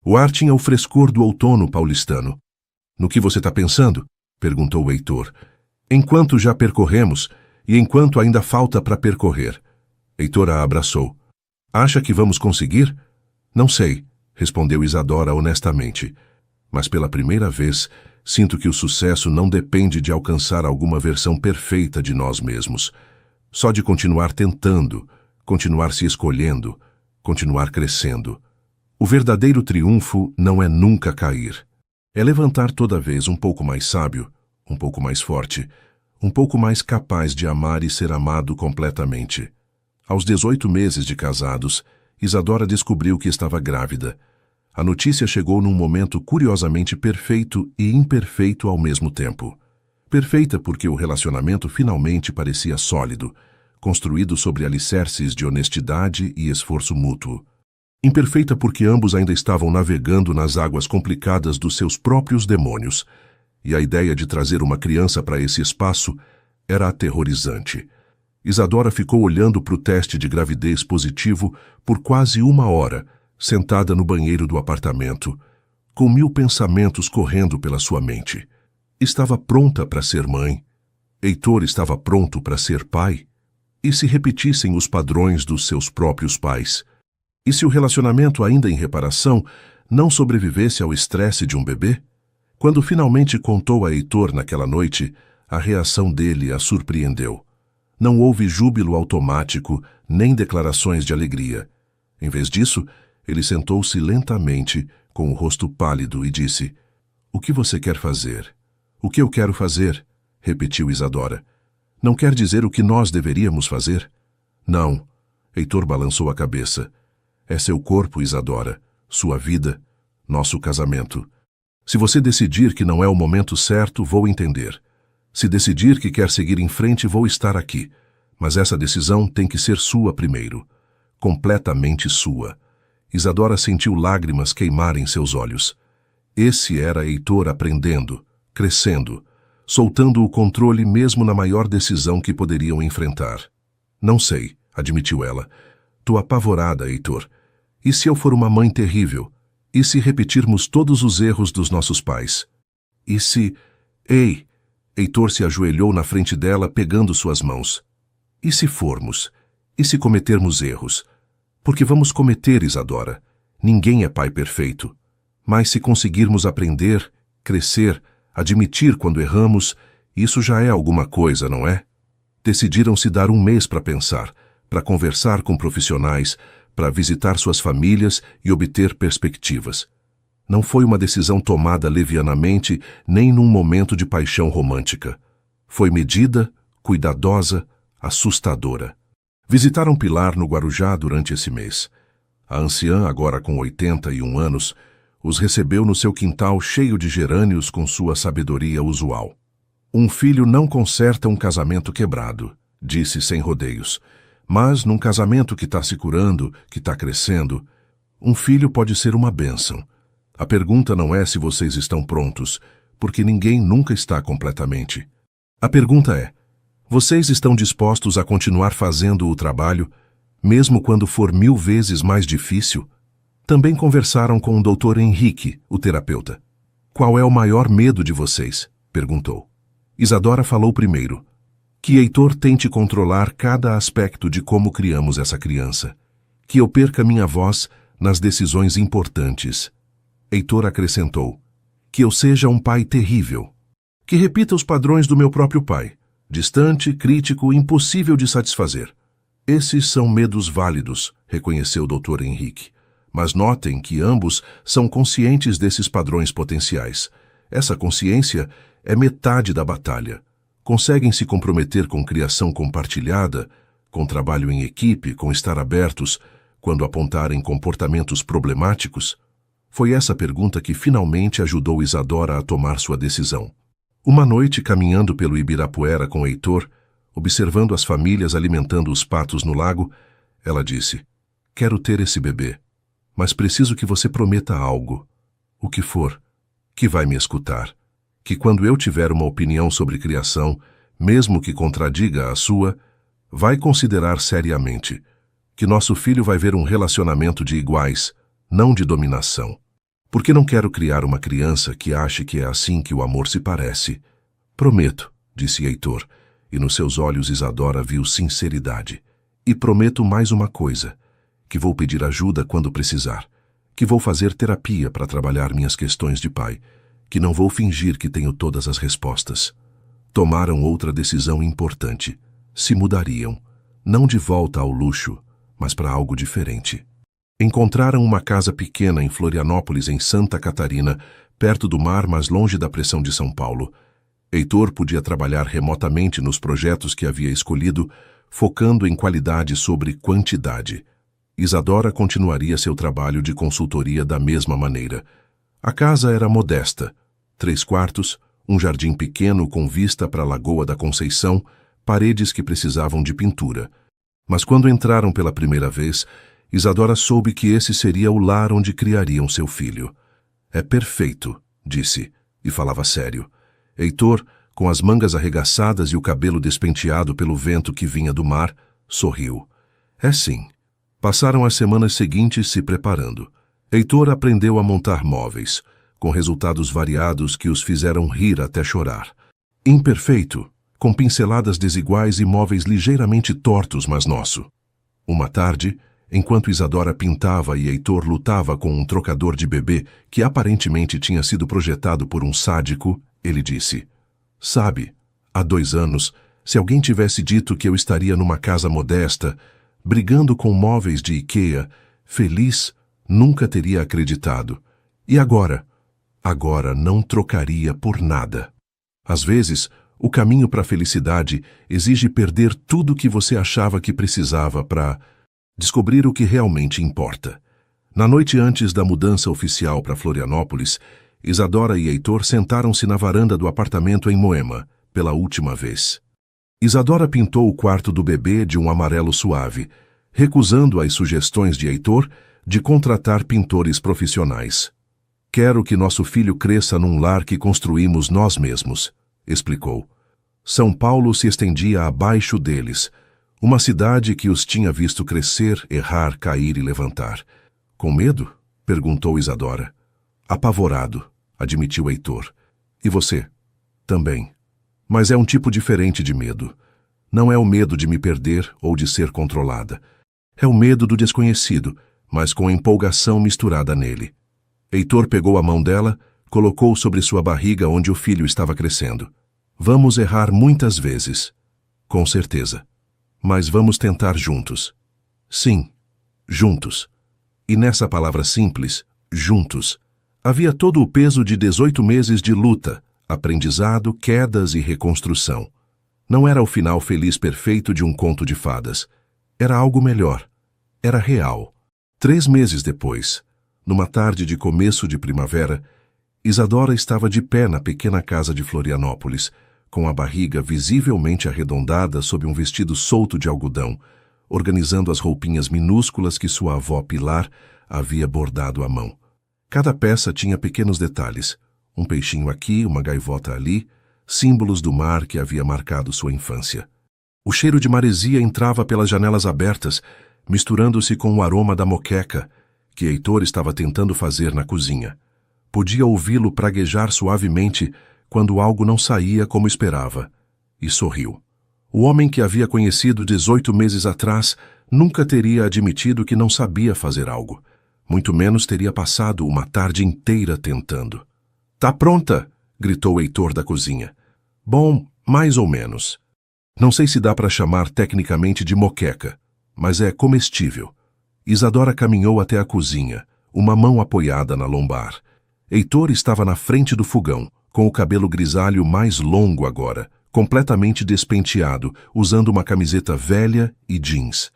O ar tinha o frescor do outono paulistano. No que você está pensando? Perguntou Heitor. Enquanto já percorremos, e enquanto ainda falta para percorrer. Heitor a abraçou. Acha que vamos conseguir? Não sei, respondeu Isadora honestamente. Mas pela primeira vez, sinto que o sucesso não depende de alcançar alguma versão perfeita de nós mesmos. Só de continuar tentando, continuar se escolhendo, continuar crescendo. O verdadeiro triunfo não é nunca cair. É levantar toda vez um pouco mais sábio, um pouco mais forte, um pouco mais capaz de amar e ser amado completamente. Aos 18 meses de casados, Isadora descobriu que estava grávida. A notícia chegou num momento curiosamente perfeito e imperfeito ao mesmo tempo. Perfeita porque o relacionamento finalmente parecia sólido, construído sobre alicerces de honestidade e esforço mútuo. Imperfeita porque ambos ainda estavam navegando nas águas complicadas dos seus próprios demônios, e a ideia de trazer uma criança para esse espaço era aterrorizante. Isadora ficou olhando para o teste de gravidez positivo por quase 1 hora, sentada no banheiro do apartamento, com 1000 pensamentos correndo pela sua mente. Estava pronta para ser mãe? Heitor estava pronto para ser pai? E se repetissem os padrões dos seus próprios pais? E se o relacionamento, ainda em reparação, não sobrevivesse ao estresse de um bebê? Quando finalmente contou a Heitor naquela noite, a reação dele a surpreendeu. Não houve júbilo automático, nem declarações de alegria. Em vez disso, ele sentou-se lentamente, com o rosto pálido, e disse: "O que você quer fazer?" "O que eu quero fazer?" repetiu Isadora. "Não quer dizer o que nós deveríamos fazer?" "Não." Heitor balançou a cabeça. "É seu corpo, Isadora, sua vida, nosso casamento. Se você decidir que não é o momento certo, vou entender. Se decidir que quer seguir em frente, vou estar aqui. Mas essa decisão tem que ser sua primeiro. Completamente sua." Isadora sentiu lágrimas queimarem seus olhos. Esse era Heitor aprendendo, crescendo, soltando o controle mesmo na maior decisão que poderiam enfrentar. "Não sei", admitiu ela. "Tô apavorada, Heitor. E se eu for uma mãe terrível? E se repetirmos todos os erros dos nossos pais? E se... Ei!" Heitor se ajoelhou na frente dela, pegando suas mãos. "E se formos? E se cometermos erros? Porque vamos cometer, Isadora. Ninguém é pai perfeito. Mas se conseguirmos aprender, crescer, admitir quando erramos, isso já é alguma coisa, não é?" Decidiram se dar 1 mês para pensar, para conversar com profissionais, para visitar suas famílias e obter perspectivas. Não foi uma decisão tomada levianamente, nem num momento de paixão romântica. Foi medida, cuidadosa, assustadora. Visitaram Pilar no Guarujá durante esse mês. A anciã, agora com 81 anos, os recebeu no seu quintal cheio de gerânios com sua sabedoria usual. "Um filho não conserta um casamento quebrado", disse sem rodeios. "Mas num casamento que está se curando, que está crescendo, um filho pode ser uma bênção. A pergunta não é se vocês estão prontos, porque ninguém nunca está completamente. A pergunta é: vocês estão dispostos a continuar fazendo o trabalho, mesmo quando for 1000 vezes mais difícil?" Também conversaram com o Dr. Henrique, o terapeuta. "Qual é o maior medo de vocês?" perguntou. Isadora falou primeiro. "Que Heitor tente controlar cada aspecto de como criamos essa criança. Que eu perca minha voz nas decisões importantes." Heitor acrescentou: "Que eu seja um pai terrível. Que repita os padrões do meu próprio pai. Distante, crítico, impossível de satisfazer." "Esses são medos válidos", reconheceu o Dr. Henrique. "Mas notem que ambos são conscientes desses padrões potenciais. Essa consciência é metade da batalha. Conseguem se comprometer com criação compartilhada, com trabalho em equipe, com estar abertos quando apontarem comportamentos problemáticos?" Foi essa pergunta que finalmente ajudou Isadora a tomar sua decisão. Uma noite, caminhando pelo Ibirapuera com Heitor, observando as famílias alimentando os patos no lago, ela disse: "Quero ter esse bebê, mas preciso que você prometa algo. O que for, que vai me escutar. Que quando eu tiver uma opinião sobre criação, mesmo que contradiga a sua, vai considerar seriamente. Que nosso filho vai ver um relacionamento de iguais, não de dominação. Porque não quero criar uma criança que ache que é assim que o amor se parece." "Prometo", disse Heitor, e nos seus olhos Isadora viu sinceridade. "E prometo mais uma coisa, que vou pedir ajuda quando precisar, que vou fazer terapia para trabalhar minhas questões de pai, que não vou fingir que tenho todas as respostas." Tomaram outra decisão importante. Se mudariam, não de volta ao luxo, mas para algo diferente. Encontraram uma casa pequena em Florianópolis, em Santa Catarina, perto do mar, mas longe da pressão de São Paulo. Heitor podia trabalhar remotamente nos projetos que havia escolhido, focando em qualidade sobre quantidade. Isadora continuaria seu trabalho de consultoria da mesma maneira. A casa era modesta: 3 quartos, um jardim pequeno com vista para a Lagoa da Conceição, paredes que precisavam de pintura. Mas quando entraram pela primeira vez, Isadora soube que esse seria o lar onde criariam seu filho. É perfeito, disse, e falava sério. Heitor, com as mangas arregaçadas e o cabelo despenteado pelo vento que vinha do mar, sorriu. É sim. Passaram as semanas seguintes se preparando. Heitor aprendeu a montar móveis, com resultados variados que os fizeram rir até chorar. Imperfeito, com pinceladas desiguais e móveis ligeiramente tortos, mas nosso. Uma tarde, enquanto Isadora pintava e Heitor lutava com um trocador de bebê que aparentemente tinha sido projetado por um sádico, ele disse: "Sabe, há 2 anos, se alguém tivesse dito que eu estaria numa casa modesta, brigando com móveis de IKEA, feliz, nunca teria acreditado. E agora? Agora não trocaria por nada." Às vezes, o caminho para a felicidade exige perder tudo o que você achava que precisava para descobrir o que realmente importa. Na noite antes da mudança oficial para Florianópolis, Isadora e Heitor sentaram-se na varanda do apartamento em Moema, pela última vez. Isadora pintou o quarto do bebê de um amarelo suave, recusando as sugestões de Heitor de contratar pintores profissionais. "Quero que nosso filho cresça num lar que construímos nós mesmos", explicou. São Paulo se estendia abaixo deles, uma cidade que os tinha visto crescer, errar, cair e levantar. "Com medo?", perguntou Isadora. "Apavorado", admitiu Heitor. "E você?" "Também. Mas é um tipo diferente de medo. Não é o medo de me perder ou de ser controlada. É o medo do desconhecido, mas com empolgação misturada nele." Heitor pegou a mão dela, colocou sobre sua barriga onde o filho estava crescendo. "Vamos errar muitas vezes." "Com certeza. Mas vamos tentar juntos." "Sim, juntos." E nessa palavra simples, juntos, havia todo o peso de 18 meses de luta, aprendizado, quedas e reconstrução. Não era o final feliz perfeito de um conto de fadas. Era algo melhor. Era real. 3 meses depois, numa tarde de começo de primavera, Isadora estava de pé na pequena casa de Florianópolis, com a barriga visivelmente arredondada sob um vestido solto de algodão, organizando as roupinhas minúsculas que sua avó Pilar havia bordado à mão. Cada peça tinha pequenos detalhes, um peixinho aqui, uma gaivota ali, símbolos do mar que havia marcado sua infância. O cheiro de maresia entrava pelas janelas abertas, misturando-se com o aroma da moqueca, que Heitor estava tentando fazer na cozinha. Podia ouvi-lo praguejar suavemente quando algo não saía como esperava, e sorriu. O homem que havia conhecido 18 meses atrás nunca teria admitido que não sabia fazer algo, muito menos teria passado uma tarde inteira tentando. "Tá pronta!", gritou Heitor da cozinha. "Bom, mais ou menos. Não sei se dá para chamar tecnicamente de moqueca, mas é comestível." Isadora caminhou até a cozinha, uma mão apoiada na lombar. Heitor estava na frente do fogão, com o cabelo grisalho mais longo agora, completamente despenteado, usando uma camiseta velha e jeans.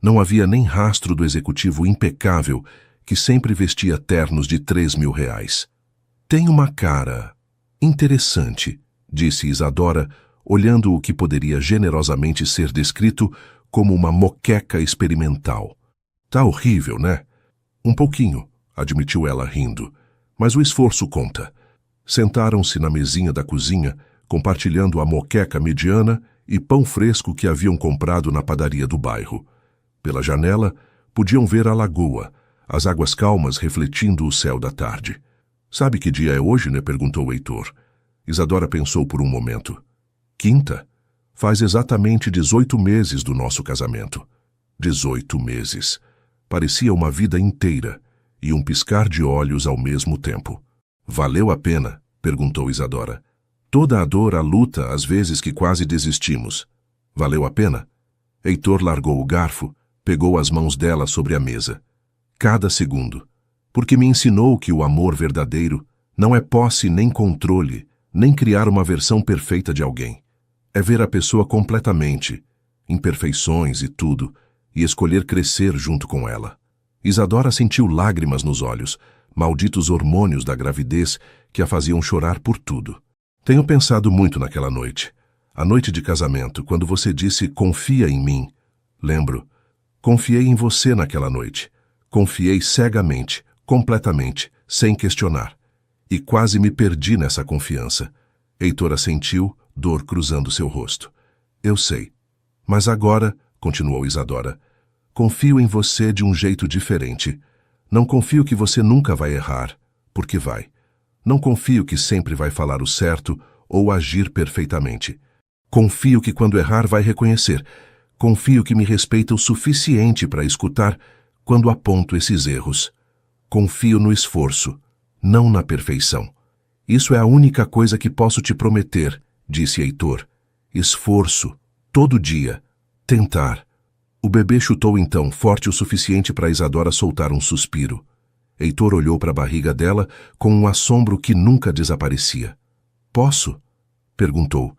Não havia nem rastro do executivo impecável, que sempre vestia ternos de R$3.000. "Tem uma cara interessante", disse Isadora, olhando o que poderia generosamente ser descrito como uma moqueca experimental. "Tá horrível, né?" "Um pouquinho", admitiu ela rindo, "mas o esforço conta." Sentaram-se na mesinha da cozinha, compartilhando a moqueca mediana e pão fresco que haviam comprado na padaria do bairro. Pela janela, podiam ver a lagoa, as águas calmas refletindo o céu da tarde. "Sabe que dia é hoje, né?", perguntou Heitor. Isadora pensou por um momento. "Quinta? Faz exatamente 18 meses do nosso casamento." 18 meses. Parecia uma vida inteira, e um piscar de olhos ao mesmo tempo. "Valeu a pena?", perguntou Isadora. "Toda a dor, a luta, as vezes que quase desistimos. Valeu a pena?" Heitor largou o garfo, pegou as mãos dela sobre a mesa. "Cada segundo. Porque me ensinou que o amor verdadeiro não é posse nem controle, nem criar uma versão perfeita de alguém. É ver a pessoa completamente, imperfeições e tudo, e escolher crescer junto com ela." Isadora sentiu lágrimas nos olhos, malditos hormônios da gravidez que a faziam chorar por tudo. "Tenho pensado muito naquela noite. A noite de casamento, quando você disse confia em mim. Lembro. Confiei em você naquela noite. Confiei cegamente, completamente, sem questionar. E quase me perdi nessa confiança. Heitor assentiu, dor cruzando seu rosto. Eu sei. Mas agora, continuou Isadora, confio em você de um jeito diferente. Não confio que você nunca vai errar, porque vai. Não confio que sempre vai falar o certo ou agir perfeitamente. Confio que quando errar vai reconhecer. Confio que me respeita o suficiente para escutar quando aponto esses erros. Confio no esforço, não na perfeição. Isso é a única coisa que posso te prometer, disse Heitor. Esforço, todo dia. Tentar. O bebê chutou então, forte o suficiente para Isadora soltar um suspiro. Heitor olhou para a barriga dela com um assombro que nunca desaparecia. Posso? Perguntou.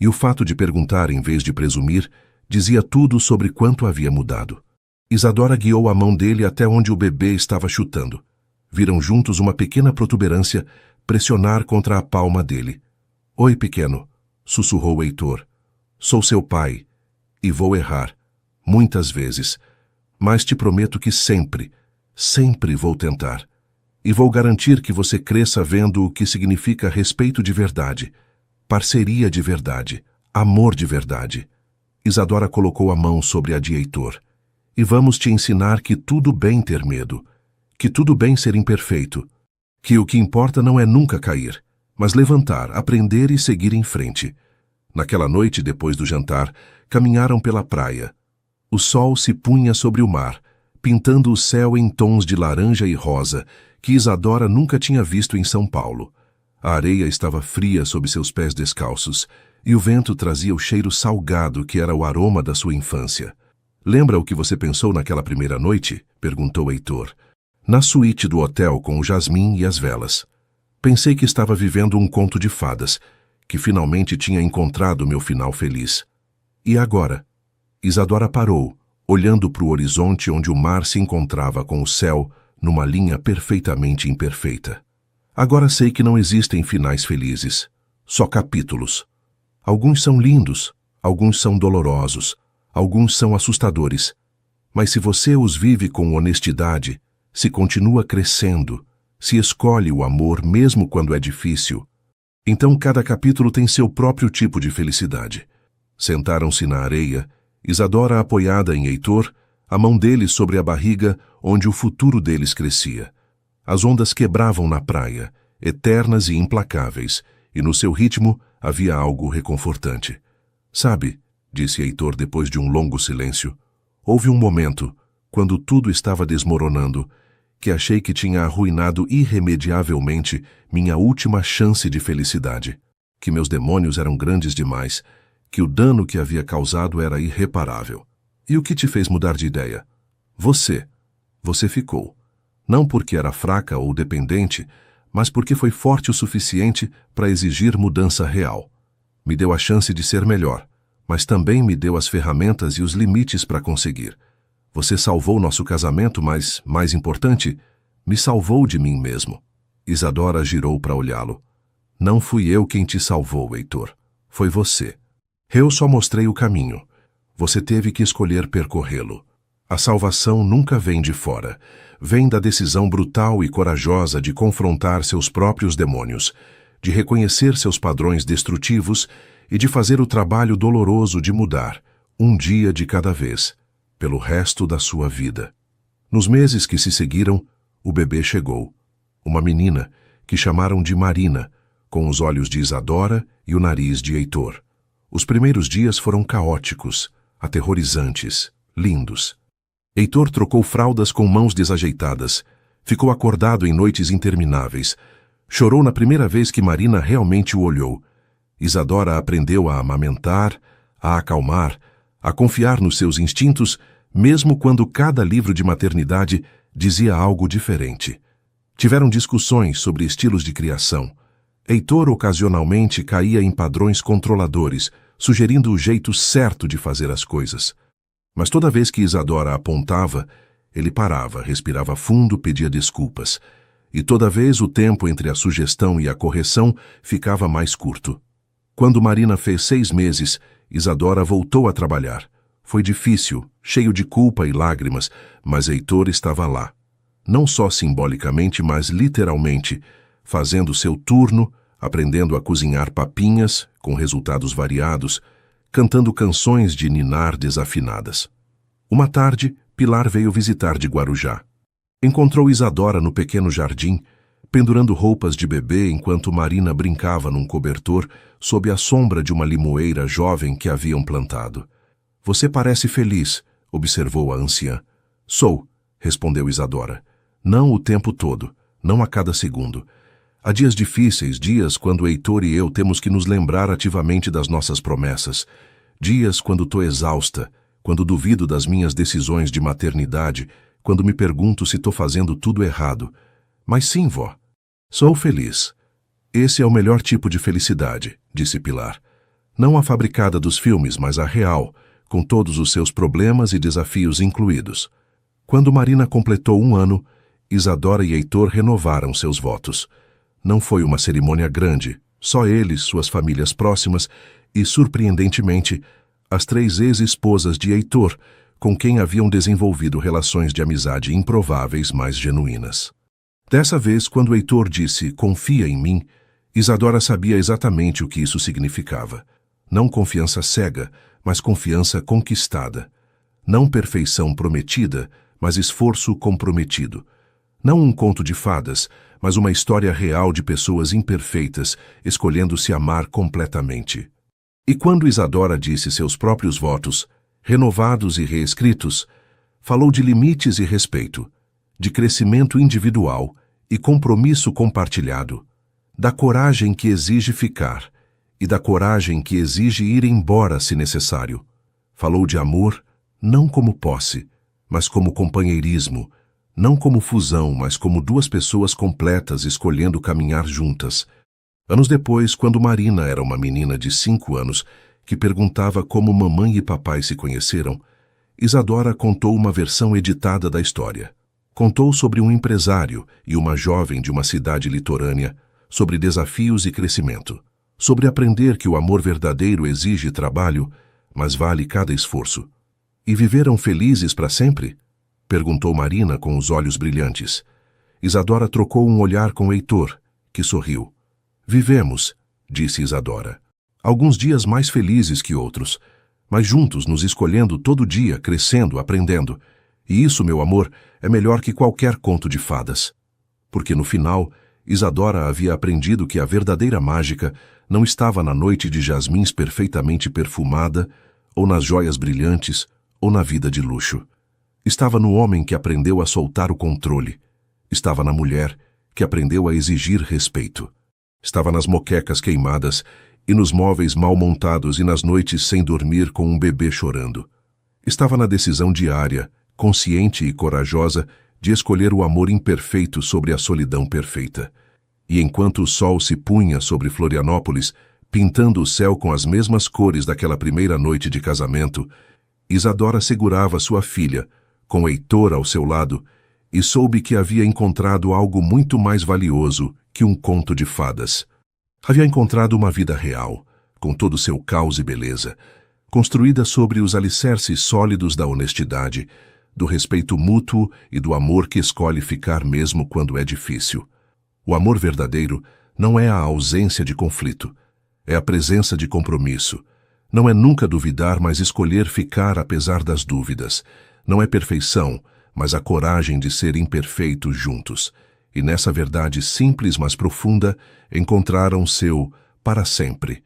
E o fato de perguntar em vez de presumir dizia tudo sobre quanto havia mudado. Isadora guiou a mão dele até onde o bebê estava chutando. Viram juntos uma pequena protuberância pressionar contra a palma dele. Oi, pequeno, sussurrou Heitor. Sou seu pai, e vou errar, muitas vezes, mas te prometo que sempre, sempre vou tentar. E vou garantir que você cresça vendo o que significa respeito de verdade, parceria de verdade, amor de verdade. Isadora colocou a mão sobre a de Heitor. E vamos te ensinar que tudo bem ter medo, que tudo bem ser imperfeito, que o que importa não é nunca cair, mas levantar, aprender e seguir em frente. Naquela noite, depois do jantar, caminharam pela praia. O sol se punha sobre o mar, pintando o céu em tons de laranja e rosa, que Isadora nunca tinha visto em São Paulo. A areia estava fria sob seus pés descalços, e o vento trazia o cheiro salgado que era o aroma da sua infância. Lembra o que você pensou naquela primeira noite? Perguntou Heitor. Na suíte do hotel com o jasmim e as velas. Pensei que estava vivendo um conto de fadas, que finalmente tinha encontrado meu final feliz. E agora? Isadora parou, olhando para o horizonte onde o mar se encontrava com o céu numa linha perfeitamente imperfeita. Agora sei que não existem finais felizes, só capítulos. Alguns são lindos, alguns são dolorosos, alguns são assustadores. Mas se você os vive com honestidade, se continua crescendo, se escolhe o amor mesmo quando é difícil, então cada capítulo tem seu próprio tipo de felicidade. Sentaram-se na areia, Isadora apoiada em Heitor, a mão dele sobre a barriga onde o futuro deles crescia. As ondas quebravam na praia, eternas e implacáveis, e no seu ritmo havia algo reconfortante. Sabe, disse Heitor depois de um longo silêncio, houve um momento, quando tudo estava desmoronando, que achei que tinha arruinado irremediavelmente minha última chance de felicidade, que meus demônios eram grandes demais, que o dano que havia causado era irreparável. E o que te fez mudar de ideia? Você. Você ficou. Não porque era fraca ou dependente, mas porque foi forte o suficiente para exigir mudança real. Me deu a chance de ser melhor, mas também me deu as ferramentas e os limites para conseguir. Você salvou nosso casamento, mas, mais importante, me salvou de mim mesmo. Isadora girou para olhá-lo. Não fui eu quem te salvou, Heitor. Foi você. Eu só mostrei o caminho. Você teve que escolher percorrê-lo. A salvação nunca vem de fora. Vem da decisão brutal e corajosa de confrontar seus próprios demônios, de reconhecer seus padrões destrutivos e de fazer o trabalho doloroso de mudar, um dia de cada vez, pelo resto da sua vida. Nos meses que se seguiram, o bebê chegou. Uma menina, que chamaram de Marina, com os olhos de Isadora e o nariz de Heitor. Os primeiros dias foram caóticos, aterrorizantes, lindos. Heitor trocou fraldas com mãos desajeitadas, ficou acordado em noites intermináveis, chorou na primeira vez que Marina realmente o olhou. Isadora aprendeu a amamentar, a acalmar, a confiar nos seus instintos, mesmo quando cada livro de maternidade dizia algo diferente. Tiveram discussões sobre estilos de criação. Heitor ocasionalmente caía em padrões controladores, sugerindo o jeito certo de fazer as coisas. Mas toda vez que Isadora apontava, ele parava, respirava fundo, pedia desculpas. E toda vez o tempo entre a sugestão e a correção ficava mais curto. Quando Marina fez 6 meses, Isadora voltou a trabalhar. Foi difícil, cheio de culpa e lágrimas, mas Heitor estava lá. Não só simbolicamente, mas literalmente, fazendo seu turno, aprendendo a cozinhar papinhas, com resultados variados, cantando canções de ninar desafinadas. Uma tarde, Pilar veio visitar de Guarujá. Encontrou Isadora no pequeno jardim, pendurando roupas de bebê enquanto Marina brincava num cobertor sob a sombra de uma limoeira jovem que haviam plantado. "Você parece feliz", observou a anciã. "Sou", respondeu Isadora. "Não o tempo todo, não a cada segundo. Há dias difíceis, dias quando Heitor e eu temos que nos lembrar ativamente das nossas promessas. Dias quando tô exausta, quando duvido das minhas decisões de maternidade, quando me pergunto se tô fazendo tudo errado. Mas sim, vó. Sou feliz. Esse é o melhor tipo de felicidade", disse Pilar. "Não a fabricada dos filmes, mas a real, com todos os seus problemas e desafios incluídos." Quando Marina completou 1 ano, Isadora e Heitor renovaram seus votos. Não foi uma cerimônia grande, só eles, suas famílias próximas e, surpreendentemente, as 3 ex-esposas de Heitor, com quem haviam desenvolvido relações de amizade improváveis, mas genuínas. Dessa vez, quando Heitor disse "confia em mim", Isadora sabia exatamente o que isso significava. Não confiança cega, mas confiança conquistada. Não perfeição prometida, mas esforço comprometido. Não um conto de fadas, mas uma história real de pessoas imperfeitas, escolhendo se amar completamente. E quando Isadora disse seus próprios votos, renovados e reescritos, falou de limites e respeito, de crescimento individual e compromisso compartilhado, da coragem que exige ficar e da coragem que exige ir embora se necessário. Falou de amor, não como posse, mas como companheirismo, não como fusão, mas como 2 pessoas completas escolhendo caminhar juntas. Anos depois, quando Marina era uma menina de 5 anos, que perguntava como mamãe e papai se conheceram, Isadora contou uma versão editada da história. Contou sobre um empresário e uma jovem de uma cidade litorânea, sobre desafios e crescimento, sobre aprender que o amor verdadeiro exige trabalho, mas vale cada esforço. "E viveram felizes para sempre?", perguntou Marina com os olhos brilhantes. Isadora trocou um olhar com Heitor, que sorriu. "Vivemos", disse Isadora. "Alguns dias mais felizes que outros, mas juntos nos escolhendo todo dia, crescendo, aprendendo. E isso, meu amor, é melhor que qualquer conto de fadas." Porque no final, Isadora havia aprendido que a verdadeira mágica não estava na noite de jasmins perfeitamente perfumada, ou nas joias brilhantes, ou na vida de luxo. Estava no homem que aprendeu a soltar o controle. Estava na mulher que aprendeu a exigir respeito. Estava nas moquecas queimadas e nos móveis mal montados e nas noites sem dormir com um bebê chorando. Estava na decisão diária, consciente e corajosa, de escolher o amor imperfeito sobre a solidão perfeita. E enquanto o sol se punha sobre Florianópolis, pintando o céu com as mesmas cores daquela primeira noite de casamento, Isadora segurava sua filha, com Heitor ao seu lado, e soube que havia encontrado algo muito mais valioso que um conto de fadas. Havia encontrado uma vida real, com todo o seu caos e beleza, construída sobre os alicerces sólidos da honestidade, do respeito mútuo e do amor que escolhe ficar mesmo quando é difícil. O amor verdadeiro não é a ausência de conflito, é a presença de compromisso. Não é nunca duvidar, mas escolher ficar apesar das dúvidas. Não é perfeição, mas a coragem de ser imperfeitos juntos. E nessa verdade simples, mas profunda, encontraram seu para sempre.